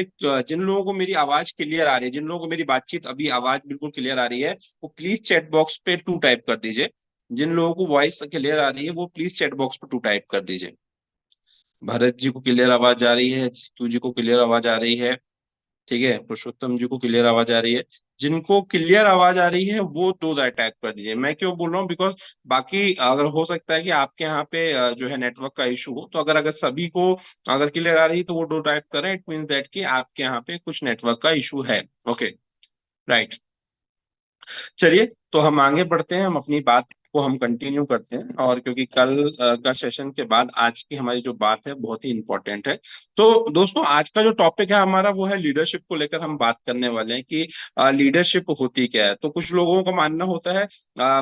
जिन लोगों को मेरी आवाज क्लियर आ रही है, जिन लोगों को मेरी बातचीत अभी आवाज बिल्कुल क्लियर आ रही है, वो प्लीज चैट बॉक्स पे टू टाइप कर दीजिए। जिन लोगों को वॉइस क्लियर आ रही है वो प्लीज चैट बॉक्स पे टू टाइप कर दीजिए। भरत जी को क्लियर आवाज आ रही है, जीतू जी को क्लियर आवाज आ रही है, ठीक है, पुरुषोत्तम जी को क्लियर आवाज आ रही है। जिनको क्लियर आवाज आ रही है वो दो टाइप कर दीजिए। मैं क्यों बोल रहा हूँ, बिकॉज बाकी अगर हो सकता है कि आपके यहाँ पे जो है नेटवर्क का इशू हो, तो अगर अगर सभी को अगर क्लियर आ रही है तो वो दो टाइप करें, इट मीन दैट कि आपके यहाँ पे कुछ नेटवर्क का इशू है। Okay, right. चलिए, तो हम आगे बढ़ते हैं, हम अपनी बात को हम कंटिन्यू करते हैं। और क्योंकि कल का सेशन के बाद आज की हमारी जो बात है बहुत ही इंपॉर्टेंट है। तो दोस्तों, आज का जो टॉपिक है हमारा वो है लीडरशिप को लेकर हम बात करने वाले हैं कि लीडरशिप होती क्या है। तो कुछ लोगों का मानना होता है,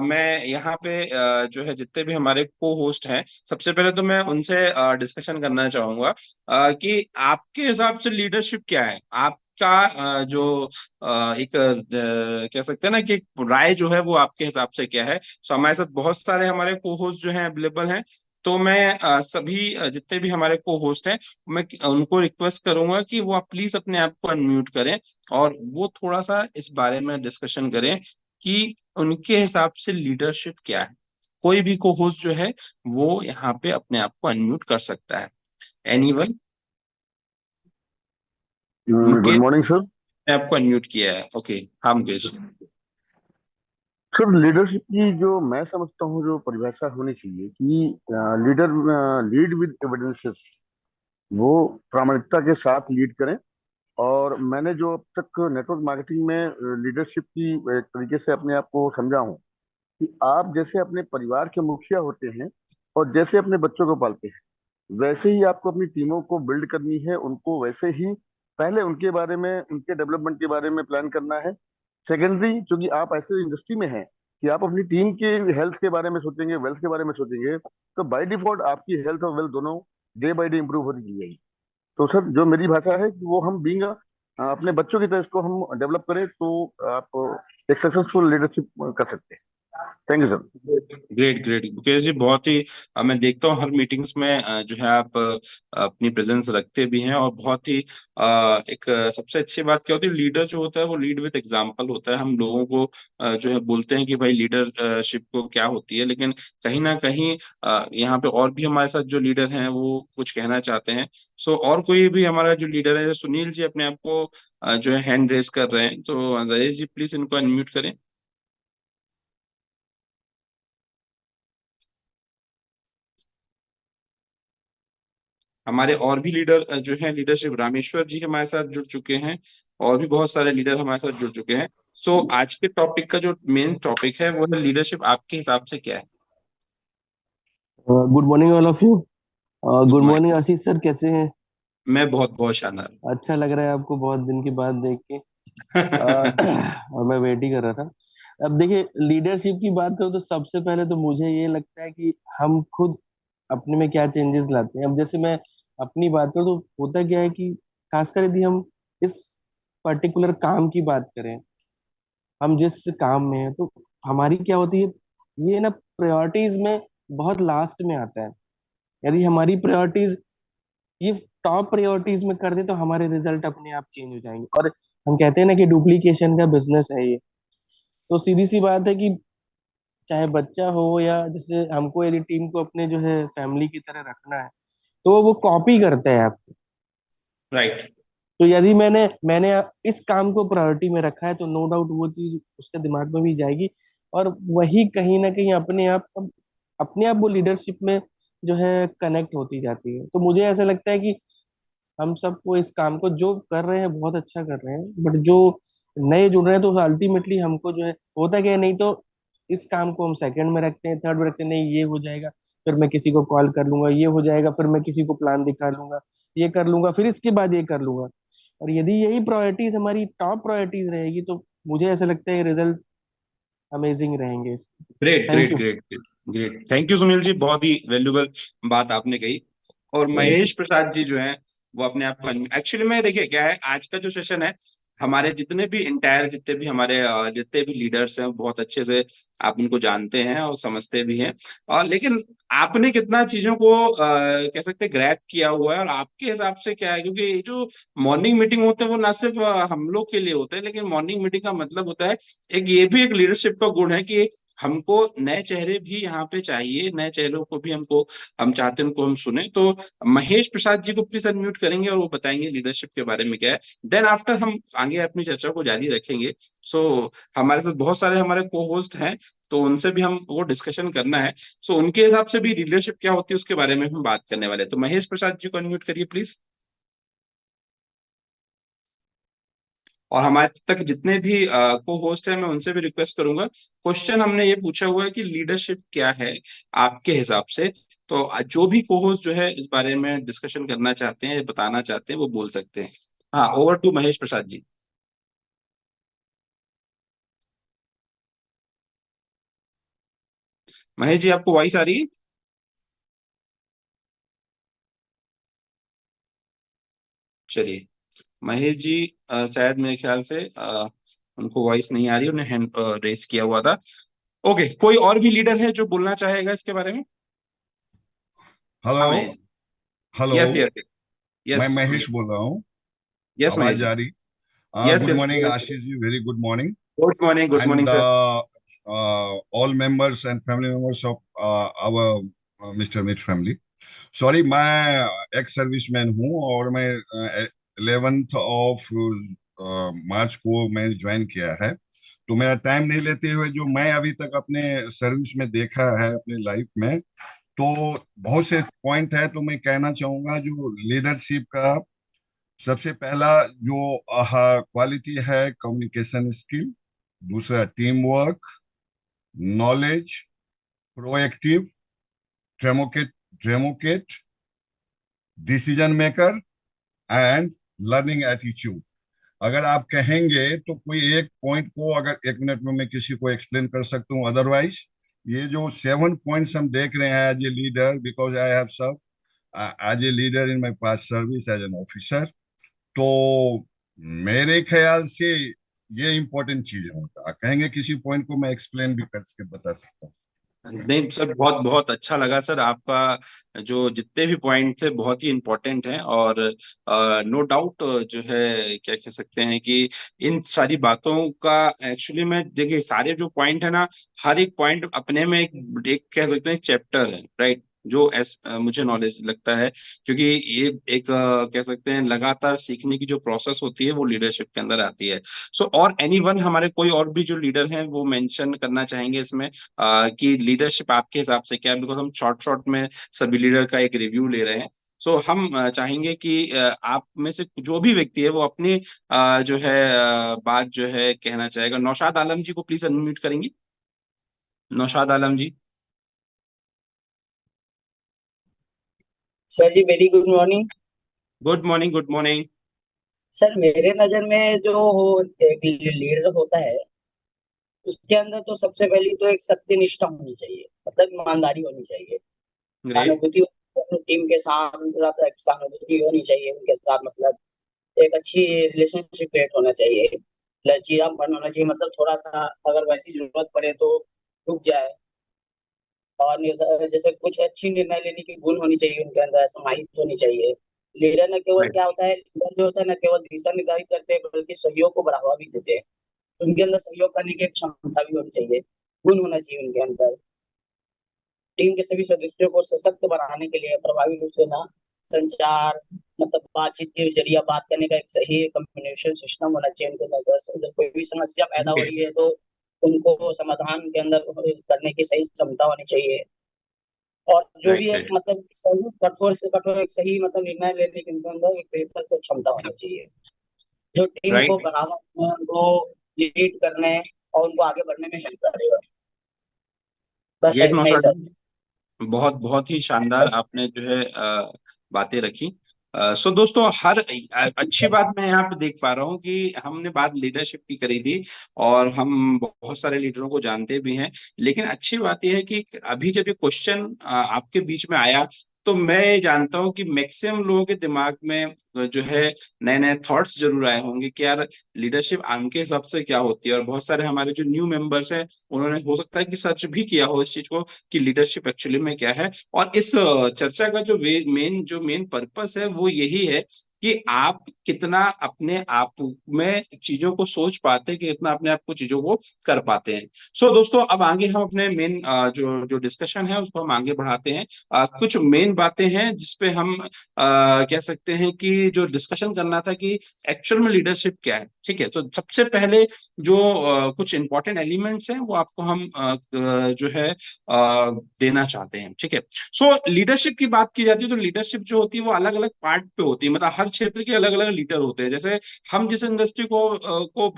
मैं यहाँ पे जो है जितने भी हमारे को होस्ट हैं, सबसे पहले तो मैं उनसे डिस्कशन करना चाहूंगा कि आपके हिसाब से लीडरशिप क्या है। आपका जो एक कह सकते हैं ना कि एक राय जो है वो आपके हिसाब से क्या है। सो हमारे साथ बहुत सारे हमारे को होस्ट जो हैं अवेलेबल हैं। तो मैं सभी जितने भी हमारे को होस्ट हैं, मैं उनको रिक्वेस्ट करूंगा कि वो आप प्लीज अपने आप को अनम्यूट करें और वो थोड़ा सा इस बारे में डिस्कशन करें कि उनके हिसाब से लीडरशिप क्या है। कोई भी को होस्ट जो है वो यहाँ पे अपने आप को अनम्यूट कर सकता है। Anyone? Good Mukesh morning sir. ने आपको अनम्यूट किया है। ओके, हाँ मुकेश। सर लीडरशिप की जो मैं समझता हूँ जो परिभाषा होनी चाहिए कि लीडर लीड विद एविडेंसेस, वो प्रामाणिकता के साथ लीड करें। और मैंने जो अब तक नेटवर्क मार्केटिंग में लीडरशिप की एक तरीके से अपने आप को समझा हूँ कि आप जैसे अपने परिवार के मुखिया होते हैं और जैसे अपने बच्चों को पालते हैं, वैसे ही आपको अपनी टीमों को बिल्ड करनी है। उनको वैसे ही पहले उनके बारे में, उनके डेवलपमेंट के बारे में प्लान करना है। सेकेंडरी, क्योंकि आप ऐसे इंडस्ट्री में हैं कि आप अपनी टीम के हेल्थ के बारे में सोचेंगे, वेल्थ के बारे में सोचेंगे, तो बाय डिफॉल्ट आपकी हेल्थ और वेल्थ दोनों डे बाय डे इंप्रूव होती चली जाएगी। तो सर जो मेरी भाषा है कि वो हम बीइंग अपने बच्चों की तरह इसको हम डेवलप करें, तो आप एक सक्सेसफुल लीडरशिप कर सकते हैं। Thank you sir. Great great Mukesh ji, बहुत ही मैं देखता हूँ हर मीटिंग्स में जो है आप अपनी प्रेजेंस रखते भी हैं। और बहुत ही एक सबसे अच्छी बात क्या होती है, लीडर जो होता है वो लीड विद एग्जाम्पल होता है। हम लोगों को जो है बोलते हैं कि भाई लीडरशिप को क्या होती है, लेकिन कहीं ना कहीं यहाँ पे और भी हमारे साथ जो लीडर हैं वो कुछ कहना चाहते हैं। सो और कोई भी हमारा जो लीडर है, जैसे सुनील जी अपने आप को जो है हैंड रेस कर रहे हैं, तो नरेश जी प्लीज इनको अनम्यूट करें। हमारे और भी लीडर जो हैं लीडरशिप, रामेश्वर जी हमारे साथ जुड़ चुके हैं, और भी बहुत सारे लीडर हमारे साथ जुड़ चुके हैं। सो आज के टॉपिक का जो मेन टॉपिक है वो है लीडरशिप आपके हिसाब से क्या है। Good morning all of you. Good good morning morning. Ashish sir, कैसे हैं? मैं बहुत बहुत शानदार अच्छा लग रहा है आपको बहुत दिन के बाद देख के। हूँ। और मैं वेट ही कर रहा था। अब देखिए, लीडरशिप की बात करो तो सबसे पहले तो मुझे ये लगता है कि हम खुद अपने में क्या चेंजेस लाते हैं। अब जैसे मैं अपनी बात करूँ तो होता क्या है कि खासकर यदि हम इस पर्टिकुलर काम की बात करें, हम जिस काम में हैं तो हमारी क्या होती है, ये ना प्रायोरिटीज में बहुत लास्ट में आता है। यदि हमारी प्रायोरिटीज ये टॉप प्रायोरिटीज में कर दे तो हमारे रिजल्ट अपने आप चेंज हो जाएंगे। और हम कहते हैं ना कि डुप्लीकेशन का बिजनेस है ये। तो सीधी सी बात है कि चाहे बच्चा हो या जैसे हमको यदि टीम को अपने जो है फैमिली की तरह रखना है, तो वो कॉपी करता है आपको। राइट। तो यदि मैंने मैंने इस काम को प्रायोरिटी में रखा है तो नो डाउट वो चीज उसके दिमाग में भी जाएगी। और वही कहीं ना कहीं अपने आप वो लीडरशिप में जो है कनेक्ट होती जाती है। तो मुझे ऐसा लगता है कि हम सबको इस काम को जो कर रहे हैं बहुत अच्छा कर रहे हैं, बट जो नए जुड़ रहे हैं तो अल्टीमेटली हमको जो है होता क्या है, नहीं तो इस काम को हम सेकंड में रखते हैं, थर्ड में रखते हैं, नहीं ये हो जाएगा फिर मैं किसी को कॉल कर लूंगा, ये हो जाएगा फिर मैं किसी को प्लान दिखा लूंगा, ये कर लूंगा फिर इसके बाद ये कर लूंगा। और यदि यही प्रायोरिटीज हमारी टॉप प्रायोरिटीज रहेगी तो मुझे ऐसा लगता है रिजल्ट अमेजिंग रहेंगे। Great thank great you. Great great, thank you Sunil ji, बहुत ही वैल्यूबल बात आपने कही। और थैंक महेश प्रसाद जी जो हैं वो अपने आप को एक्चुअली में देखिए क्या है आज का जो सेशन है, हमारे जितने भी इंटायर, जितने भी हमारे जितने भी लीडर्स हैं, बहुत अच्छे से आप उनको जानते हैं और समझते भी हैं। और लेकिन आपने कितना चीजों को कह सकते हैं ग्रैब किया हुआ है, और आपके हिसाब से क्या है? क्योंकि ये जो मॉर्निंग मीटिंग होते हैं वो ना सिर्फ हम लोग के लिए होते हैं, लेकिन मॉर्निंग मीटिंग का मतलब होता है, एक ये भी एक लीडरशिप का गुण है कि हमको नए चेहरे भी यहाँ पे चाहिए, नए चेहरों को भी हमको, हम चाहते हैं उनको हम सुने। तो महेश प्रसाद जी को प्लीज अनम्यूट करेंगे और वो बताएंगे लीडरशिप के बारे में क्या है। देन आफ्टर हम आगे अपनी चर्चा को जारी रखेंगे। सो हमारे साथ बहुत सारे हमारे को होस्ट हैं, तो उनसे भी हम वो डिस्कशन करना है। सो उनके हिसाब से भी लीडरशिप क्या होती है उसके बारे में हम बात करने वाले हैं। तो महेश प्रसाद जी को अनम्यूट करिए प्लीज। और हमारे तक जितने भी को होस्ट हैं, मैं उनसे भी रिक्वेस्ट करूंगा। क्वेश्चन हमने ये पूछा हुआ है कि लीडरशिप क्या है आपके हिसाब से। तो जो भी को होस्ट जो है इस बारे में डिस्कशन करना चाहते हैं या बताना चाहते हैं वो बोल सकते हैं। हाँ, ओवर टू महेश प्रसाद जी। महेश जी, आपको वॉइस आ रही है? चलिए, महेश जी शायद मेरे ख्याल से उनको वॉइस नहीं आ रही, उन्हें हैंड रेस किया हुआ था। ओके, कोई और भी लीडर है जो बोलना चाहेगा इसके बारे में? हाँ hello. Mahesh. Hello. Yes yes. मैं यस महेश महेश। बोल रहा हूँ। यस महेश आवाज जी। आ रही? Yes good yes. Morning Ashish ji, very good morning. Good morning, good and morning sir. All members and family members of our mister मिट फैमिली। सॉरी, मैं एक्स सर्विसमैन हूँ और मैं 11th ऑफ मार्च को मैं ज्वाइन किया है। तो मेरा टाइम नहीं लेते हुए जो मैं अभी तक अपने सर्विस में देखा है अपनी लाइफ में, तो बहुत से पॉइंट है। तो मैं कहना चाहूंगा जो लीडरशिप का सबसे पहला जो क्वालिटी है, कम्युनिकेशन स्किल। दूसरा team work, knowledge, proactive, democrat democrat decision maker and learning attitude. अगर आप कहेंगे तो कोई एक पॉइंट को अगर 1 मिनट में मैं किसी को एक्सप्लेन कर सकता हूँ, अदरवाइज ये जो 7 पॉइंट्स हम देख रहे हैं as a leader, because I have serve as a leader in my past service as an officer, तो मेरे ख्याल से ये इंपॉर्टेंट चीज है। कहेंगे किसी पॉइंट को मैं एक्सप्लेन भी करके बता सकता हूँ। नहीं सर, बहुत बहुत अच्छा लगा सर आपका। जो जितने भी पॉइंट थे बहुत ही इम्पोर्टेंट हैं, और नो डाउट जो है क्या कह सकते हैं कि इन सारी बातों का एक्चुअली में देखिए, सारे जो पॉइंट है ना, हर एक पॉइंट अपने में एक कह सकते हैं चैप्टर है, राइट? जो मुझे नॉलेज लगता है, क्योंकि ये एक कह सकते हैं लगातार सीखने की जो प्रोसेस होती है वो लीडरशिप के अंदर आती है। सो और एनी वन, हमारे कोई और भी जो लीडर हैं वो मेंशन करना चाहेंगे इसमें कि लीडरशिप आपके हिसाब से क्या है? बिकॉज हम शॉर्ट शॉर्ट में सभी लीडर का एक रिव्यू ले रहे हैं। सो हम चाहेंगे कि आप में से जो भी व्यक्ति है वो अपनी जो है बात जो है कहना चाहेगा। नौशाद आलम जी को प्लीज अनम्यूट करेंगे। नौशाद आलम जी। सर जी, very good morning. Good morning, good morning. Sir, मेरे नजर में जो एक लीडर होता है, उसके अंदर तो सबसे पहली तो एक सत्यनिष्ठा होनी चाहिए, मतलब ईमानदारी होनी चाहिए। ग्रेट। सहानुभूति, टीम के साथ साथ एक सहानुभूति होनी चाहिए उनके साथ, मतलब एक अच्छी रिलेशनशिप क्रिएट होना चाहिए। लचीलापन होना चाहिए, मतलब थोड़ा सा अगर वैसी जरूरत पड़े तो रुक जाए। और जैसे कुछ अच्छी निर्णय लेने की गुण होनी चाहिए उनके अंदर, समाहित होनी चाहिए। लीडर न केवल क्या होता है, लीडर जो होता है न केवल दिशा निर्धारित करते हैं बल्कि सहयोग को बढ़ावा भी देते हैं। उनके अंदर सहयोग करने की एक क्षमता भी होनी चाहिए, गुण होना चाहिए उनके अंदर। टीम के सभी सदस्यों को सशक्त बनाने के लिए प्रभावी रूप से ना संचार, मतलब बातचीत के जरिए बात करने का एक सही कम्युनिकेशन सिस्टम होना चाहिए उनके अंदर। जब कोई भी समस्या पैदा हो रही है तो उनको समाधान के अंदर करने की सही क्षमता होनी चाहिए। और जो भी राइट एक राइट। मतलब सही कठोर से कठोर एक सही मतलब निर्णय लेने के उनके अंदर एक बेहतर से क्षमता होनी चाहिए, जो टीम को राइट। बढ़ावा देने, उनको लीड करने और उनको आगे बढ़ने में हेल्प करेगा। बस ग्रेट इतना ही नौशाद सर। जी। बहुत बहुत ही शानदार आपने जो है बातें रखी। सो दोस्तों, हर अच्छी बात मैं यहाँ पे देख पा रहा हूँ कि हमने बात लीडरशिप की करी थी, और हम बहुत सारे लीडरों को जानते भी हैं। लेकिन अच्छी बात यह है कि अभी जब ये क्वेश्चन आपके बीच में आया, तो मैं ये जानता हूँ कि मैक्सिमम लोगों के दिमाग में जो है नए नए थॉट्स जरूर आए होंगे कि यार लीडरशिप उनके हिसाब से क्या होती है। और बहुत सारे हमारे जो न्यू मेंबर्स हैं उन्होंने हो सकता है कि सर्च भी किया हो इस चीज को कि लीडरशिप एक्चुअली में क्या है। और इस चर्चा का जो मेन पर्पस है वो यही है कि आप कितना अपने आप में चीजों को सोच पाते हैं, कि कितना अपने आप को चीजों को कर पाते हैं। सो दोस्तों, अब आगे हम अपने मेन जो जो डिस्कशन है उसको हम आगे बढ़ाते हैं। कुछ मेन बातें हैं जिसपे हम कह सकते हैं कि जो डिस्कशन करना था कि एक्चुअल में लीडरशिप क्या है। ठीक है, तो सबसे पहले जो कुछ इंपॉर्टेंट एलिमेंट्स हैं वो आपको हम जो है देना चाहते हैं। ठीक है, सो लीडरशिप की बात की जाती है तो लीडरशिप जो होती है वो अलग अलग पार्ट पे होती है, मतलब हर क्षेत्र के अलग अलग लीडर होते हैं। जैसे हम जिस इंडस्ट्री को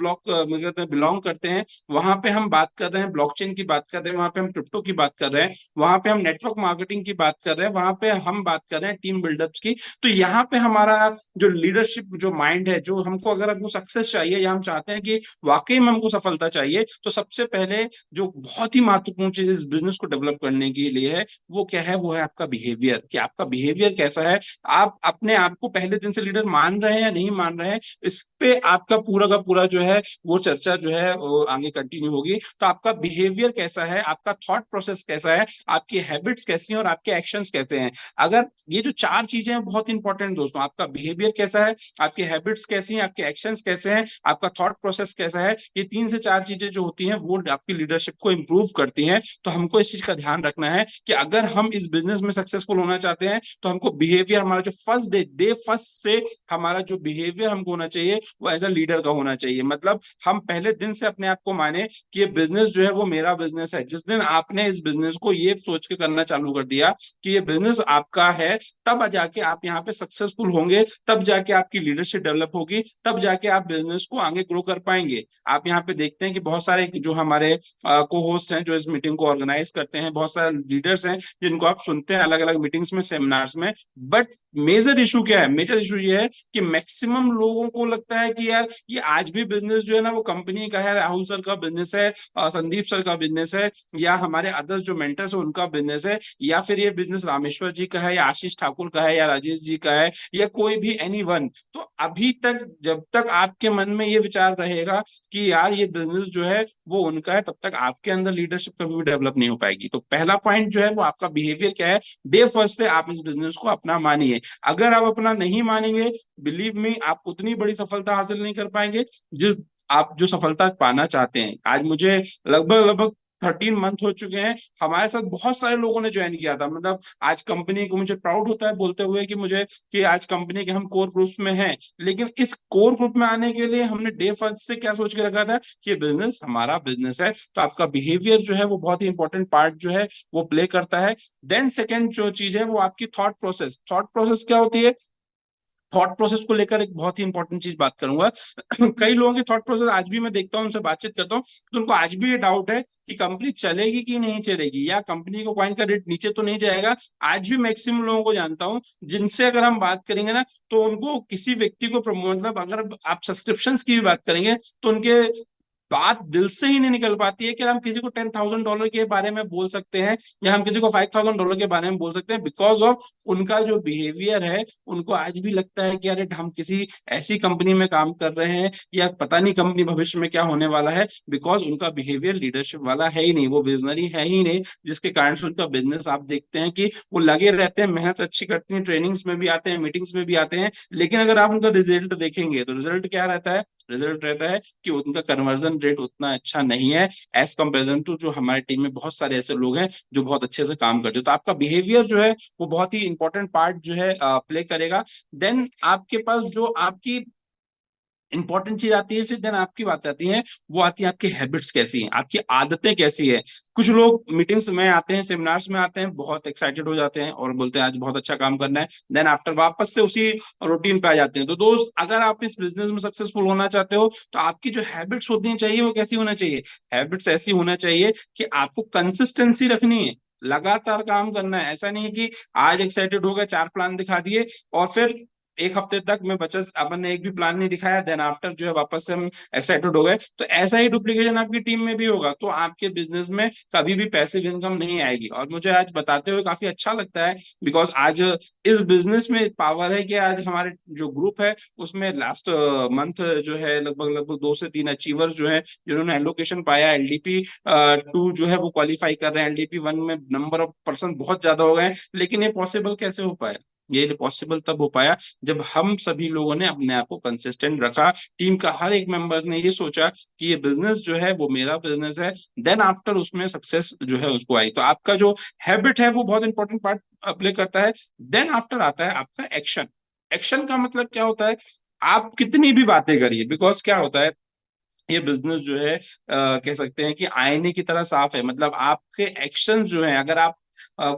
बिलोंग करते हैं, वहां पे हम बात कर रहे हैं ब्लॉकचेन की बात कर रहे हैं, वहां पे हम क्रिप्टो की बात कर रहे हैं, वहां पे हम नेटवर्क मार्केटिंग की बात कर रहे हैं, वहां पे हम बात कर रहे हैं टीम बिल्डअप्स की। तो यहाँ पे हमारा जो लीडरशिप जो माइंड है, जो हमको अगर हमको सक्सेस चाहिए या हम चाहते हैं कि वाकई में हमको सफलता चाहिए, तो सबसे पहले जो बहुत ही महत्वपूर्ण चीज इस बिजनेस को डेवलप करने के लिए है वो क्या है, वो है आपका बिहेवियर। कि आपका बिहेवियर कैसा है, आप अपने आप को पहले दिन से लीडर मान रहे हैं या नहीं मान रहे हैं, इस पे आपका पूरा का पूरा जो है वो चर्चा जो है वो आगे कंटिन्यू होगी। तो आपका बिहेवियर कैसा है, आपका थॉट प्रोसेस कैसा है, आपकी हैबिट्स कैसी हैं और आपके एक्शंस कैसे हैं। अगर ये जो चार चीजें हैं बहुत इंपॉर्टेंट दोस्तों, आपका बिहेवियर कैसा है, आपकी हैबिट्स कैसी हैं, आपके एक्शंस कैसे हैं, आपका थॉट प्रोसेस कैसा है, ये 3 से 4 चीजें जो होती हैं वो आपकी लीडरशिप को इंप्रूव करती हैं। तो हमको इस चीज का ध्यान रखना है कि अगर हम इस बिजनेस में सक्सेसफुल होना चाहते हैं तो हमको बिहेवियर, हमारा जो फर्स्ट डे फर्स्ट से हमारा जो बिहेवियर हमको होना चाहिए वो एज अ लीडर का होना चाहिए। मतलब हम पहले दिन से अपने आप को माने कि ये बिजनेस जो है वो मेरा बिजनेस है। जिस दिन आपने इस बिजनेस को ये सोच के करना चालू कर दिया कि ये बिजनेस आपका है, तब जाके आप यहाँ पे सक्सेसफुल होंगे, तब जाके आपकी लीडरशिप डेवलप होगी, तब जाके आप बिजनेस को आगे ग्रो कर पाएंगे। आप यहाँ पे देखते हैं कि बहुत सारे जो हमारे को होस्ट हैं जो इस मीटिंग को ऑर्गेनाइज करते हैं, बहुत सारे लीडर्स हैं जिनको आप सुनते हैं अलग अलग मीटिंग्स में, सेमिनार्स में। बट मेजर इशू क्या है, मेजर इशू ये है कि मैक्सिमम लोगों को लगता है कि यार ये आज भी बिजनेस जो है ना वो कंपनी का है, राहुल सर का बिजनेस है, संदीप सर का बिजनेस है, या हमारे अदर जो मेंटर्स है उनका बिजनेस है, या फिर ये बिजनेस रामेश्वर जी का है, या आशीष ठाकुर का है, या राजेश जी का है, या कोई भी एनी वन। तो अभी तक जब तक आपके मन में ये विचार रहेगा कि यार ये बिजनेस जो है वो उनका है, तब तक आपके अंदर लीडरशिप कभी भी डेवलप नहीं हो पाएगी। तो पहला पॉइंट जो है वो आपका बिहेवियर क्या है, डे फर्स्ट से आप इस बिजनेस को अपना मानिए। अगर आप अपना नहीं मानेंगे, बिलीव मी, आप उतनी बड़ी सफलता हासिल नहीं कर पाएंगे जिस आप जो सफलता पाना चाहते हैं। आज मुझे लगभग लगभग 13 मंथ हो चुके हैं, हमारे साथ बहुत सारे लोगों ने ज्वाइन किया था। मतलब आज कंपनी को मुझे प्राउड होता है बोलते हुए कि मुझे कि आज कंपनी के हम कोर ग्रुप में हैं। लेकिन इस कोर ग्रुप में आने के लिए हमने डे फर्स्ट से क्या सोच के रखा था कि ये बिजनेस हमारा बिजनेस है। तो आपका बिहेवियर जो है वो बहुत ही इंपॉर्टेंट पार्ट जो है वो प्ले करता है। देन सेकेंड जो चीज है वो आपकी थॉट प्रोसेस। थॉट प्रोसेस क्या होती है, थॉट प्रोसेस को लेकर एक बहुत ही इंपॉर्टेंट चीज बात करूंगा। कई लोगों की थॉट प्रोसेस आज भी मैं देखता हूँ, उनसे बातचीत करता हूँ, तो उनको आज भी ये डाउट है कि कंपनी चलेगी कि नहीं चलेगी, या कंपनी को कॉइन का रेट नीचे तो नहीं जाएगा। आज भी मैक्सिमम लोगों को जानता हूँ जिनसे अगर हम बात करेंगे ना, तो उनको किसी व्यक्ति को प्रमोट, मतलब अगर आप सब्सक्रिप्शन की भी बात करेंगे तो उनके बात दिल से ही नहीं निकल पाती है कि हम किसी को $10,000 के बारे में बोल सकते हैं या हम किसी को $5,000 के बारे में बोल सकते हैं, बिकॉज ऑफ उनका जो बिहेवियर है। उनको आज भी लगता है कि अरे हम किसी ऐसी कंपनी में काम कर रहे हैं या पता नहीं कंपनी भविष्य में क्या होने वाला है, बिकॉज उनका बिहेवियर लीडरशिप वाला है ही नहीं, वो विजनरी है ही नहीं, जिसके कारण से उनका बिजनेस आप देखते हैं कि वो लगे रहते हैं, मेहनत अच्छी करते हैं, ट्रेनिंग्स में भी आते हैं, मीटिंग्स में भी आते हैं, लेकिन अगर आप उनका रिजल्ट देखेंगे तो रिजल्ट क्या रहता है, रिजल्ट रहता है कि उनका कन्वर्जन रेट उतना अच्छा नहीं है एज कंपेरिजन टू जो हमारे टीम में बहुत सारे ऐसे लोग हैं जो बहुत अच्छे से काम करते हैं। तो आपका बिहेवियर जो है वो बहुत ही इंपॉर्टेंट पार्ट जो है प्ले करेगा। देन आपके पास जो आपकी इंपॉर्टेंट चीज आती है, फिर देन आपकी बात आती है, वो आती है आपकी हैबिट्स कैसी हैं, आपकी आदतें कैसी है। कुछ लोग मीटिंग्स में आते हैं, सेमिनार्स में आते हैं, बहुत एक्साइटेड हो जाते हैं और बोलते हैं आज बहुत अच्छा काम करना है, देन आफ्टर वापस से उसी रूटीन पे आ जाते हैं। तो दोस्त, अगर आप इस बिजनेस में सक्सेसफुल होना चाहते हो तो आपकी जो हैबिट्स होनी चाहिए वो कैसी होना चाहिए, हैबिट्स ऐसी होना चाहिए कि आपको कंसिस्टेंसी रखनी है, लगातार काम करना है। ऐसा नहीं है कि आज एक्साइटेड हो गए, 4 प्लान दिखा दिए और फिर एक हफ्ते तक मैं बचत अपन ने एक भी प्लान नहीं दिखाया, देन आफ्टर जो है वापस से हम एक्साइटेड हो गए। तो ऐसा ही डुप्लीकेशन आपकी टीम में भी होगा, तो आपके बिजनेस में कभी भी पैसिव इनकम नहीं आएगी। और मुझे आज बताते हुए काफी अच्छा लगता है, बिकॉज आज इस बिजनेस में पावर है कि आज हमारे जो ग्रुप है उसमें लास्ट मंथ जो है लगभग लगभग 2 से 3 अचीवर्स जो है जिन्होंने एलोकेशन पाया, एलडीपी 2 जो है वो क्वालिफाई कर रहे हैं। एलडीपी 1 में नंबर ऑफ पर्सन बहुत ज्यादा हो गए हैं, लेकिन ये पॉसिबल कैसे हो पाया? ये पॉसिबल तब हो पाया जब हम सभी लोगों ने अपने आप को कंसिस्टेंट रखा, टीम का हर एक मेंबर ने ये सोचा कि ये बिजनेस जो है वो मेरा बिजनेस है, देन आफ्टर उसमें सक्सेस जो है उसको आई। तो आपका जो हैबिट है वो बहुत इंपॉर्टेंट पार्ट प्ले करता है। देन आफ्टर आता है आपका एक्शन। एक्शन का मतलब क्या होता है? आप कितनी भी बातें करिए, बिकॉज क्या होता है, ये बिजनेस जो है कह सकते हैं कि आईने की तरह साफ है। मतलब आपके एक्शन जो है, अगर आप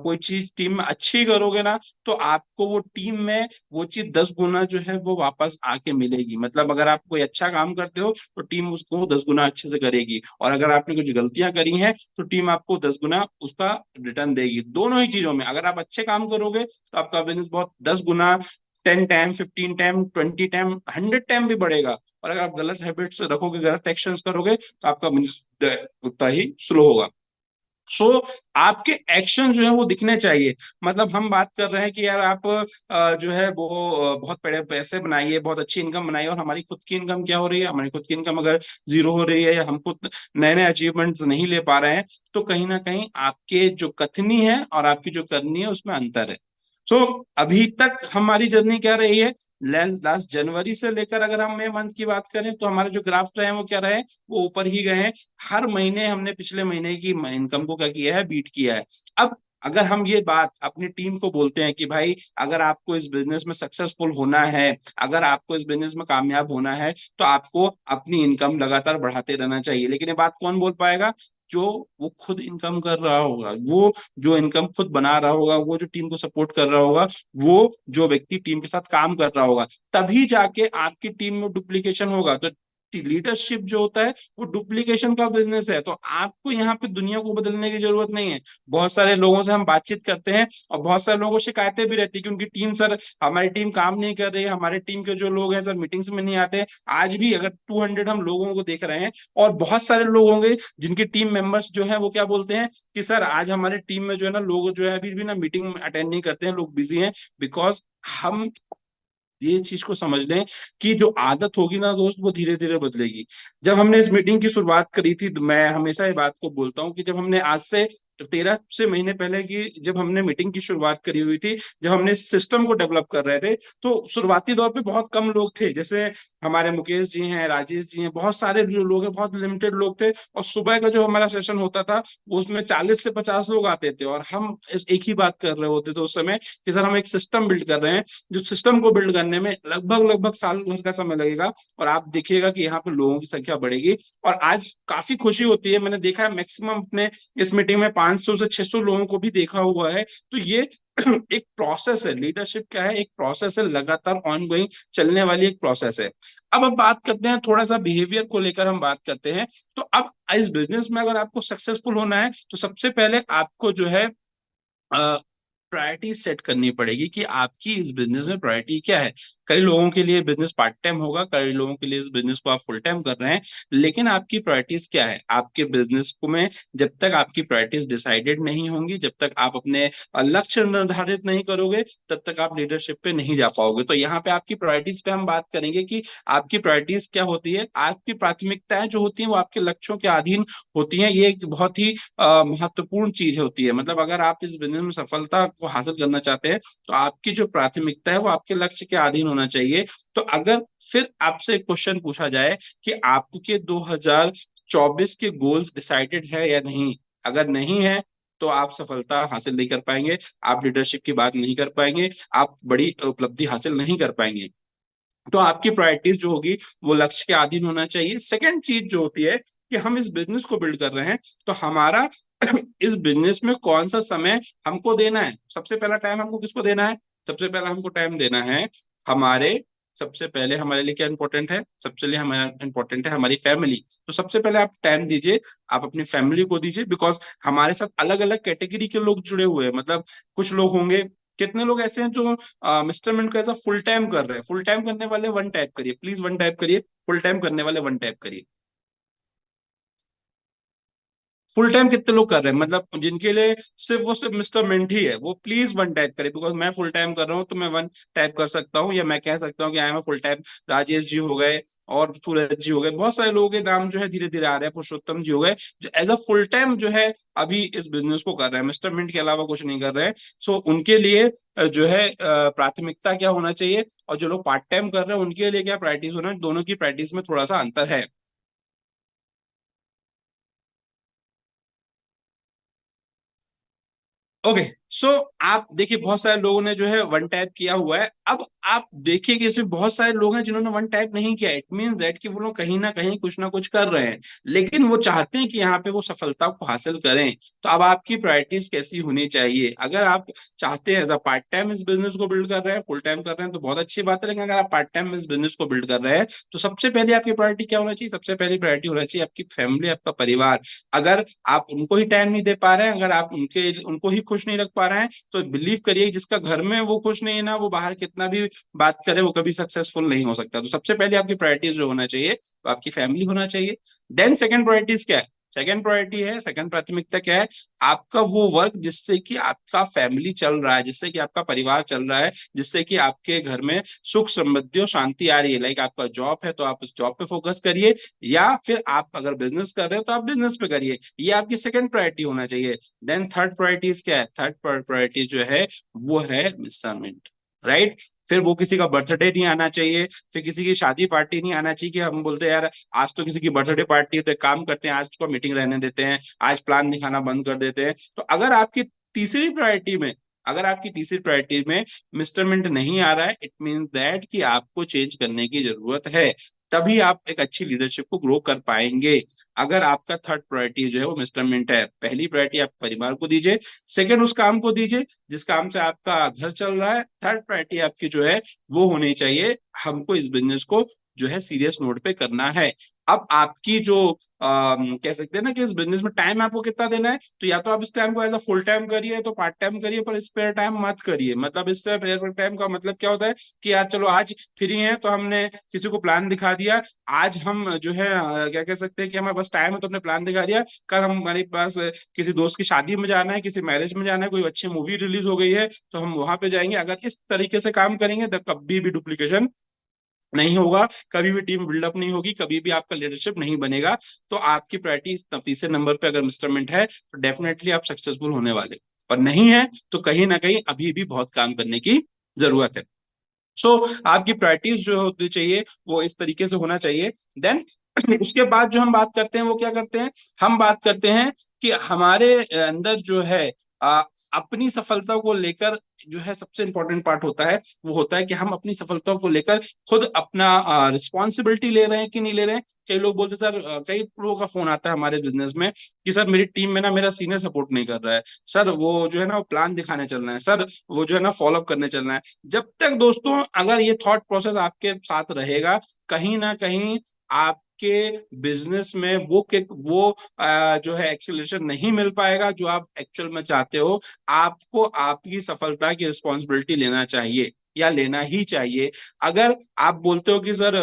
कोई चीज टीम में अच्छी करोगे ना, तो आपको वो टीम में वो चीज 10 गुना जो है वो वापस आके मिलेगी। मतलब अगर आप कोई अच्छा काम करते हो तो टीम उसको 10 गुना अच्छे से करेगी, और अगर आपने कुछ गलतियां करी हैं तो टीम आपको 10 गुना उसका रिटर्न देगी। दोनों ही चीजों में अगर आप अच्छे काम करोगे तो आपका बिजनेस बहुत 10 गुना, 10 टाइम, 15 टाइम, 20 टाइम, 100 टाइम भी बढ़ेगा। और अगर आप गलत हैबिट्स रखोगे, गलत एक्शंस करोगे, तो आपका बिजनेस उतना ही स्लो होगा। सो आपके एक्शन जो है वो दिखने चाहिए। मतलब हम बात कर रहे हैं कि यार आप जो है वो बहुत बड़े पैसे बनाइए, बहुत अच्छी इनकम बनाइए, और हमारी खुद की इनकम क्या हो रही है? हमारी खुद की इनकम अगर जीरो हो रही है, या हम खुद नए नए अचीवमेंट्स नहीं ले पा रहे हैं, तो कहीं ना कहीं आपके जो कथनी है और आपकी जो करनी है उसमें अंतर है। सो अभी तक हमारी जर्नी क्या रही है? लास्ट जनवरी से लेकर अगर हम मई मंथ की बात करें तो हमारे जो ग्राफ रहे हैं वो क्या रहे? वो ऊपर ही गए हैं। हर महीने हमने पिछले महीने की इनकम को क्या किया है? बीट किया है। अब अगर हम ये बात अपनी टीम को बोलते हैं कि भाई अगर आपको इस बिजनेस में सक्सेसफुल होना है, अगर आपको इस बिजनेस में कामयाब होना है, तो आपको अपनी इनकम लगातार बढ़ाते रहना चाहिए। लेकिन ये बात कौन बोल पाएगा? जो वो खुद इनकम कर रहा होगा, वो जो इनकम खुद बना रहा होगा, वो जो टीम को सपोर्ट कर रहा होगा, वो जो व्यक्ति टीम के साथ काम कर रहा होगा, तभी जाके आपकी टीम में डुप्लीकेशन होगा। तो लीडरशिप जो होता है वो डुप्लीकेशन का बिजनेस है। तो आपको यहाँ पे दुनिया को बदलने की जरूरत नहीं है। बहुत सारे लोगों से हम बातचीत करते हैं और बहुत सारे लोगों को शिकायतें भी रहती है कि उनकी टीम, सर हमारी टीम काम नहीं कर रही है, हमारे टीम के जो लोग हैं सर मीटिंग्स में नहीं आते। आज भी अगर 200 हम लोगों को देख रहे हैं, और बहुत सारे लोग होंगे जिनकी टीम मेंबर्स जो है वो क्या बोलते हैं कि सर आज हमारे टीम में जो है ना लोग जो है अभी भी ना मीटिंग अटेंड नहीं करते हैं, लोग बिजी हैं। बिकॉज हम ये चीज को समझ लें कि जो आदत होगी ना दोस्त, वो धीरे धीरे बदलेगी। जब हमने इस मीटिंग की शुरुआत करी थी, तो मैं हमेशा ये बात को बोलता हूँ कि जब हमने आज से 13 से महीने पहले की जब हमने मीटिंग की शुरुआत करी हुई थी, जब हमने इस सिस्टम को डेवलप कर रहे थे, तो शुरुआती दौर पे बहुत कम लोग थे। जैसे हमारे मुकेश जी हैं, राजेश जी हैं, बहुत सारे जो लोग हैं, बहुत लिमिटेड लोग थे। और सुबह का जो हमारा सेशन होता था वो उसमें 40 से 50 लोग आते थे, और हम एक ही बात कर रहे होते थे उस समय कि सर हम एक सिस्टम बिल्ड कर रहे हैं, जो सिस्टम को बिल्ड करने में लगभग लगभग साल भर का समय लगेगा, और आप देखिएगा कि यहाँ पे लोगों की संख्या बढ़ेगी। और आज काफी खुशी होती है, मैंने देखा है मैक्सिमम अपने इस मीटिंग में 500 से 600 लोगों को भी देखा हुआ है। तो ये एक प्रोसेस है। लीडरशिप क्या है? एक प्रोसेस है, लगातार ऑनगोइंग चलने वाली एक प्रोसेस है। अब बात करते हैं थोड़ा सा बिहेवियर को लेकर, हम बात करते हैं। तो अब इस बिजनेस में अगर आपको सक्सेसफुल होना है, तो सबसे पहले आपको जो है प्रायोरिटी सेट करनी पड़ेगी कि आपकी इस बिजनेस में प्रायोरिटी क्या है। कई लोगों के लिए बिजनेस पार्ट टाइम होगा, कई लोगों के लिए इस बिजनेस को आप फुल टाइम कर रहे हैं, लेकिन आपकी प्रायोरिटीज क्या है? आपके बिजनेस को में जब तक आपकी प्रायोरिटीज डिसाइडेड नहीं होंगी, जब तक आप अपने लक्ष्य निर्धारित नहीं करोगे, तब तक आप लीडरशिप पे नहीं जा पाओगे। तो यहाँ पे आपकी प्रायोरिटीज पे हम बात करेंगे कि आपकी प्रायोरिटीज क्या होती है। आपकी प्राथमिकताएं जो होती हैं वो आपके लक्ष्यों के अधीन होती हैं। ये एक बहुत ही महत्वपूर्ण चीज होती है। मतलब अगर आप इस बिजनेस में सफलता को हासिल करना चाहते हैं, तो आपकी जो प्राथमिकता है वो आपके लक्ष्य के अधीन होना चाहिए। तो अगर फिर आपसे एक क्वेश्चन पूछा जाए कि आपके 2024 के गोल्स डिसाइडेड है या नहीं, अगर नहीं है तो आप सफलता हासिल नहीं कर पाएंगे, आप लीडरशिप की बात नहीं कर पाएंगे, आप बड़ी उपलब्धि हासिल नहीं कर पाएंगे। तो आपकी प्रायोरिटीज जो होगी वो लक्ष्य के अधीन होना चाहिए। सेकंड चीज जो होती है कि हम इस बिजनेस को बिल्ड कर रहे हैं, तो हमारा इस बिजनेस में कौन सा समय हमको देना है। सबसे पहला टाइम हमको किसको देना है? सबसे पहला हमको टाइम देना है हमारे, सबसे पहले हमारे लिए क्या इंपॉर्टेंट है? सबसे लिए हमारा इंपॉर्टेंट है हमारी फैमिली। तो सबसे पहले आप टाइम दीजिए, आप अपनी फैमिली को दीजिए। बिकॉज हमारे साथ अलग अलग कैटेगरी के लोग जुड़े हुए हैं। मतलब कुछ लोग होंगे कितने लोग ऐसे हैं जो मिस्टर मिंट को ऐसा फुल टाइम कर रहे हैं? फुल टाइम करने वाले वन टाइप करिए प्लीज, वन टाइप करिए। फुल टाइम करने वाले वन टाइप करिए। फुल टाइम कितने लोग कर रहे हैं, मतलब जिनके लिए सिर्फ वो सिर्फ मिस्टर मिंट ही है, वो प्लीज वन टाइप करे, बिकॉज मैं फुल टाइम कर रहा हूँ तो मैं वन टाइप कर सकता हूँ, या मैं कह सकता हूँ कि I am full time. Rajesh ji हो गए और सूरज जी हो गए, बहुत सारे लोगों के नाम जो है धीरे धीरे आ रहे हैं, पुरुषोत्तम जी हो गए, जो एज अ फुल टाइम जो है अभी इस बिजनेस को कर रहे हैं, मिस्टर मिंट के अलावा कुछ नहीं कर रहे हैं। सो उनके लिए जो है प्राथमिकता क्या होना चाहिए, और जो लोग पार्ट टाइम कर रहे हैं उनके लिए क्या प्रायोरिटीज होना, दोनों की प्रायोरिटीज में थोड़ा सा अंतर है। ओके। सो आप देखिए बहुत सारे लोगों ने जो है वन टाइप किया हुआ है। अब आप देखिए कि इसमें बहुत सारे लोग हैं जिन्होंने वन टाइप नहीं किया। इट मीन दैट कि वो लोग कहीं ना कुछ कर रहे हैं, लेकिन वो चाहते हैं कि यहाँ पे वो सफलता को हासिल करें। तो अब आपकी प्रायोरिटीज कैसी होनी चाहिए? अगर आप चाहते हैं एज अ पार्ट टाइम इस बिजनेस को बिल्ड कर रहे हैं, फुल टाइम कर रहे हैं तो बहुत अच्छी बात है, लेकिन अगर आप पार्ट टाइम इस बिजनेस को बिल्ड कर रहे हैं तो सबसे पहले आपकी प्रायोरिटी क्या होना चाहिए? सबसे पहली प्रायोरिटी होना चाहिए आपकी फैमिली, आपका परिवार। अगर आप उनको ही टाइम नहीं दे पा रहे हैं, अगर आप उनको ही खुश नहीं रख पा रहे हैं, तो बिलीव करिए जिसका घर में वो खुश नहीं है ना, वो बाहर कितना भी बात करे वो कभी सक्सेसफुल नहीं हो सकता। तो सबसे पहले आपकी प्रायोरिटीज जो होना चाहिए वो आपकी फैमिली होना चाहिए। देन सेकंड प्रायोरिटीज क्या है? सेकंड प्रायोरिटी है, सेकंड प्राथमिकता क्या है? आपका वो वर्क जिससे कि आपका फैमिली चल रहा है, जिससे कि आपका परिवार चल रहा है, जिससे कि आपके घर में सुख समृद्धि और शांति आ रही है। लाइक आपका जॉब है तो आप उस जॉब पे फोकस करिए, या फिर आप अगर बिजनेस कर रहे हो तो आप बिजनेस पे करिए। ये आपकी सेकंड प्रायोरिटी होना चाहिए। देन थर्ड प्रायोरिटीज क्या है? थर्ड प्रायोरिटी जो है वो है मिसमेंट, राइट? फिर वो किसी का बर्थडे नहीं आना चाहिए, फिर किसी की शादी पार्टी नहीं आना चाहिए कि हम बोलते हैं यार आज तो किसी की बर्थडे पार्टी है तो एक काम करते हैं आज तो मीटिंग रहने देते हैं, आज प्लान दिखाना बंद कर देते हैं। तो तीसरी प्रायोरिटी में अगर आपकी तीसरी प्रायोरिटी में मिस्टर मिंट नहीं आ रहा है, इट मीन्स दैट कि आपको चेंज करने की जरूरत है। तभी आप एक अच्छी लीडरशिप को ग्रो कर पाएंगे। अगर आपका थर्ड प्रायोरिटी जो है वो मिस्टर मिंट है, पहली प्रायोरिटी आप परिवार को दीजिए, सेकंड उस काम को दीजिए जिस काम से आपका घर चल रहा है, थर्ड प्रायोरिटी आपकी जो है वो होनी चाहिए हमको इस बिजनेस को जो है सीरियस नोट पे करना है। अब आपकी जो कह सकते हैं ना कि इस बिजनेस में टाइम आपको कितना देना है, तो या तो आप इस टाइम को एज अ फुल टाइम करिए तो पार्ट टाइम करिए, पर स्पेयर टाइम मत करिए। मतलब इस स्पेयर टाइम का मतलब क्या होता है कि यार चलो आज फ्री है तो हमने किसी को प्लान दिखा दिया, आज हम जो है क्या कह सकते हैं कि हमारे पास टाइम है तो हमने प्लान दिखा दिया, कल हमारे पास किसी दोस्त की शादी में जाना है, किसी मैरिज में जाना है, कोई अच्छी मूवी रिलीज हो गई है तो हम वहां पे जाएंगे। अगर इस तरीके से काम करेंगे तो कभी भी डुप्लीकेशन नहीं होगा, कभी भी टीम बिल्डअप नहीं होगी, कभी भी आपका लीडरशिप नहीं बनेगा। तो आपकी प्रायोरिटी तीसरे नंबर पे अगर मिस्टरमेंट है तो डेफिनेटली आप सक्सेसफुल होने वाले, और नहीं है तो कहीं ना कहीं अभी भी बहुत काम करने की जरूरत है। सो आपकी प्रायोरिटीज जो होती चाहिए वो इस तरीके से होना चाहिए। देन उसके बाद जो हम बात करते हैं वो क्या करते हैं? हम बात करते हैं कि हमारे अंदर जो है आ, अपनी सफलता को लेकर जो है सबसे इंपॉर्टेंट पार्ट होता है, वो होता है कि हम अपनी सफलता को लेकर खुद अपना रिस्पॉन्सिबिलिटी ले रहे हैं कि नहीं ले रहे हैं। कई लोग बोलते हैं, सर कई लोगों का फोन आता है हमारे बिजनेस में कि सर मेरी टीम में ना मेरा सीनियर सपोर्ट नहीं कर रहा है, सर वो जो है ना वो प्लान दिखाने चलना है, सर वो जो है ना फॉलोअप करने चलना है। जब तक दोस्तों अगर ये थॉट प्रोसेस आपके साथ रहेगा, कहीं ना कहीं आपके बिजनेस में वो जो है एक्सेलरेशन नहीं मिल पाएगा जो आप एक्चुअल में चाहते हो। आपको आपकी सफलता की रिस्पॉन्सिबिलिटी लेना चाहिए, या लेना ही चाहिए। अगर आप बोलते हो कि सर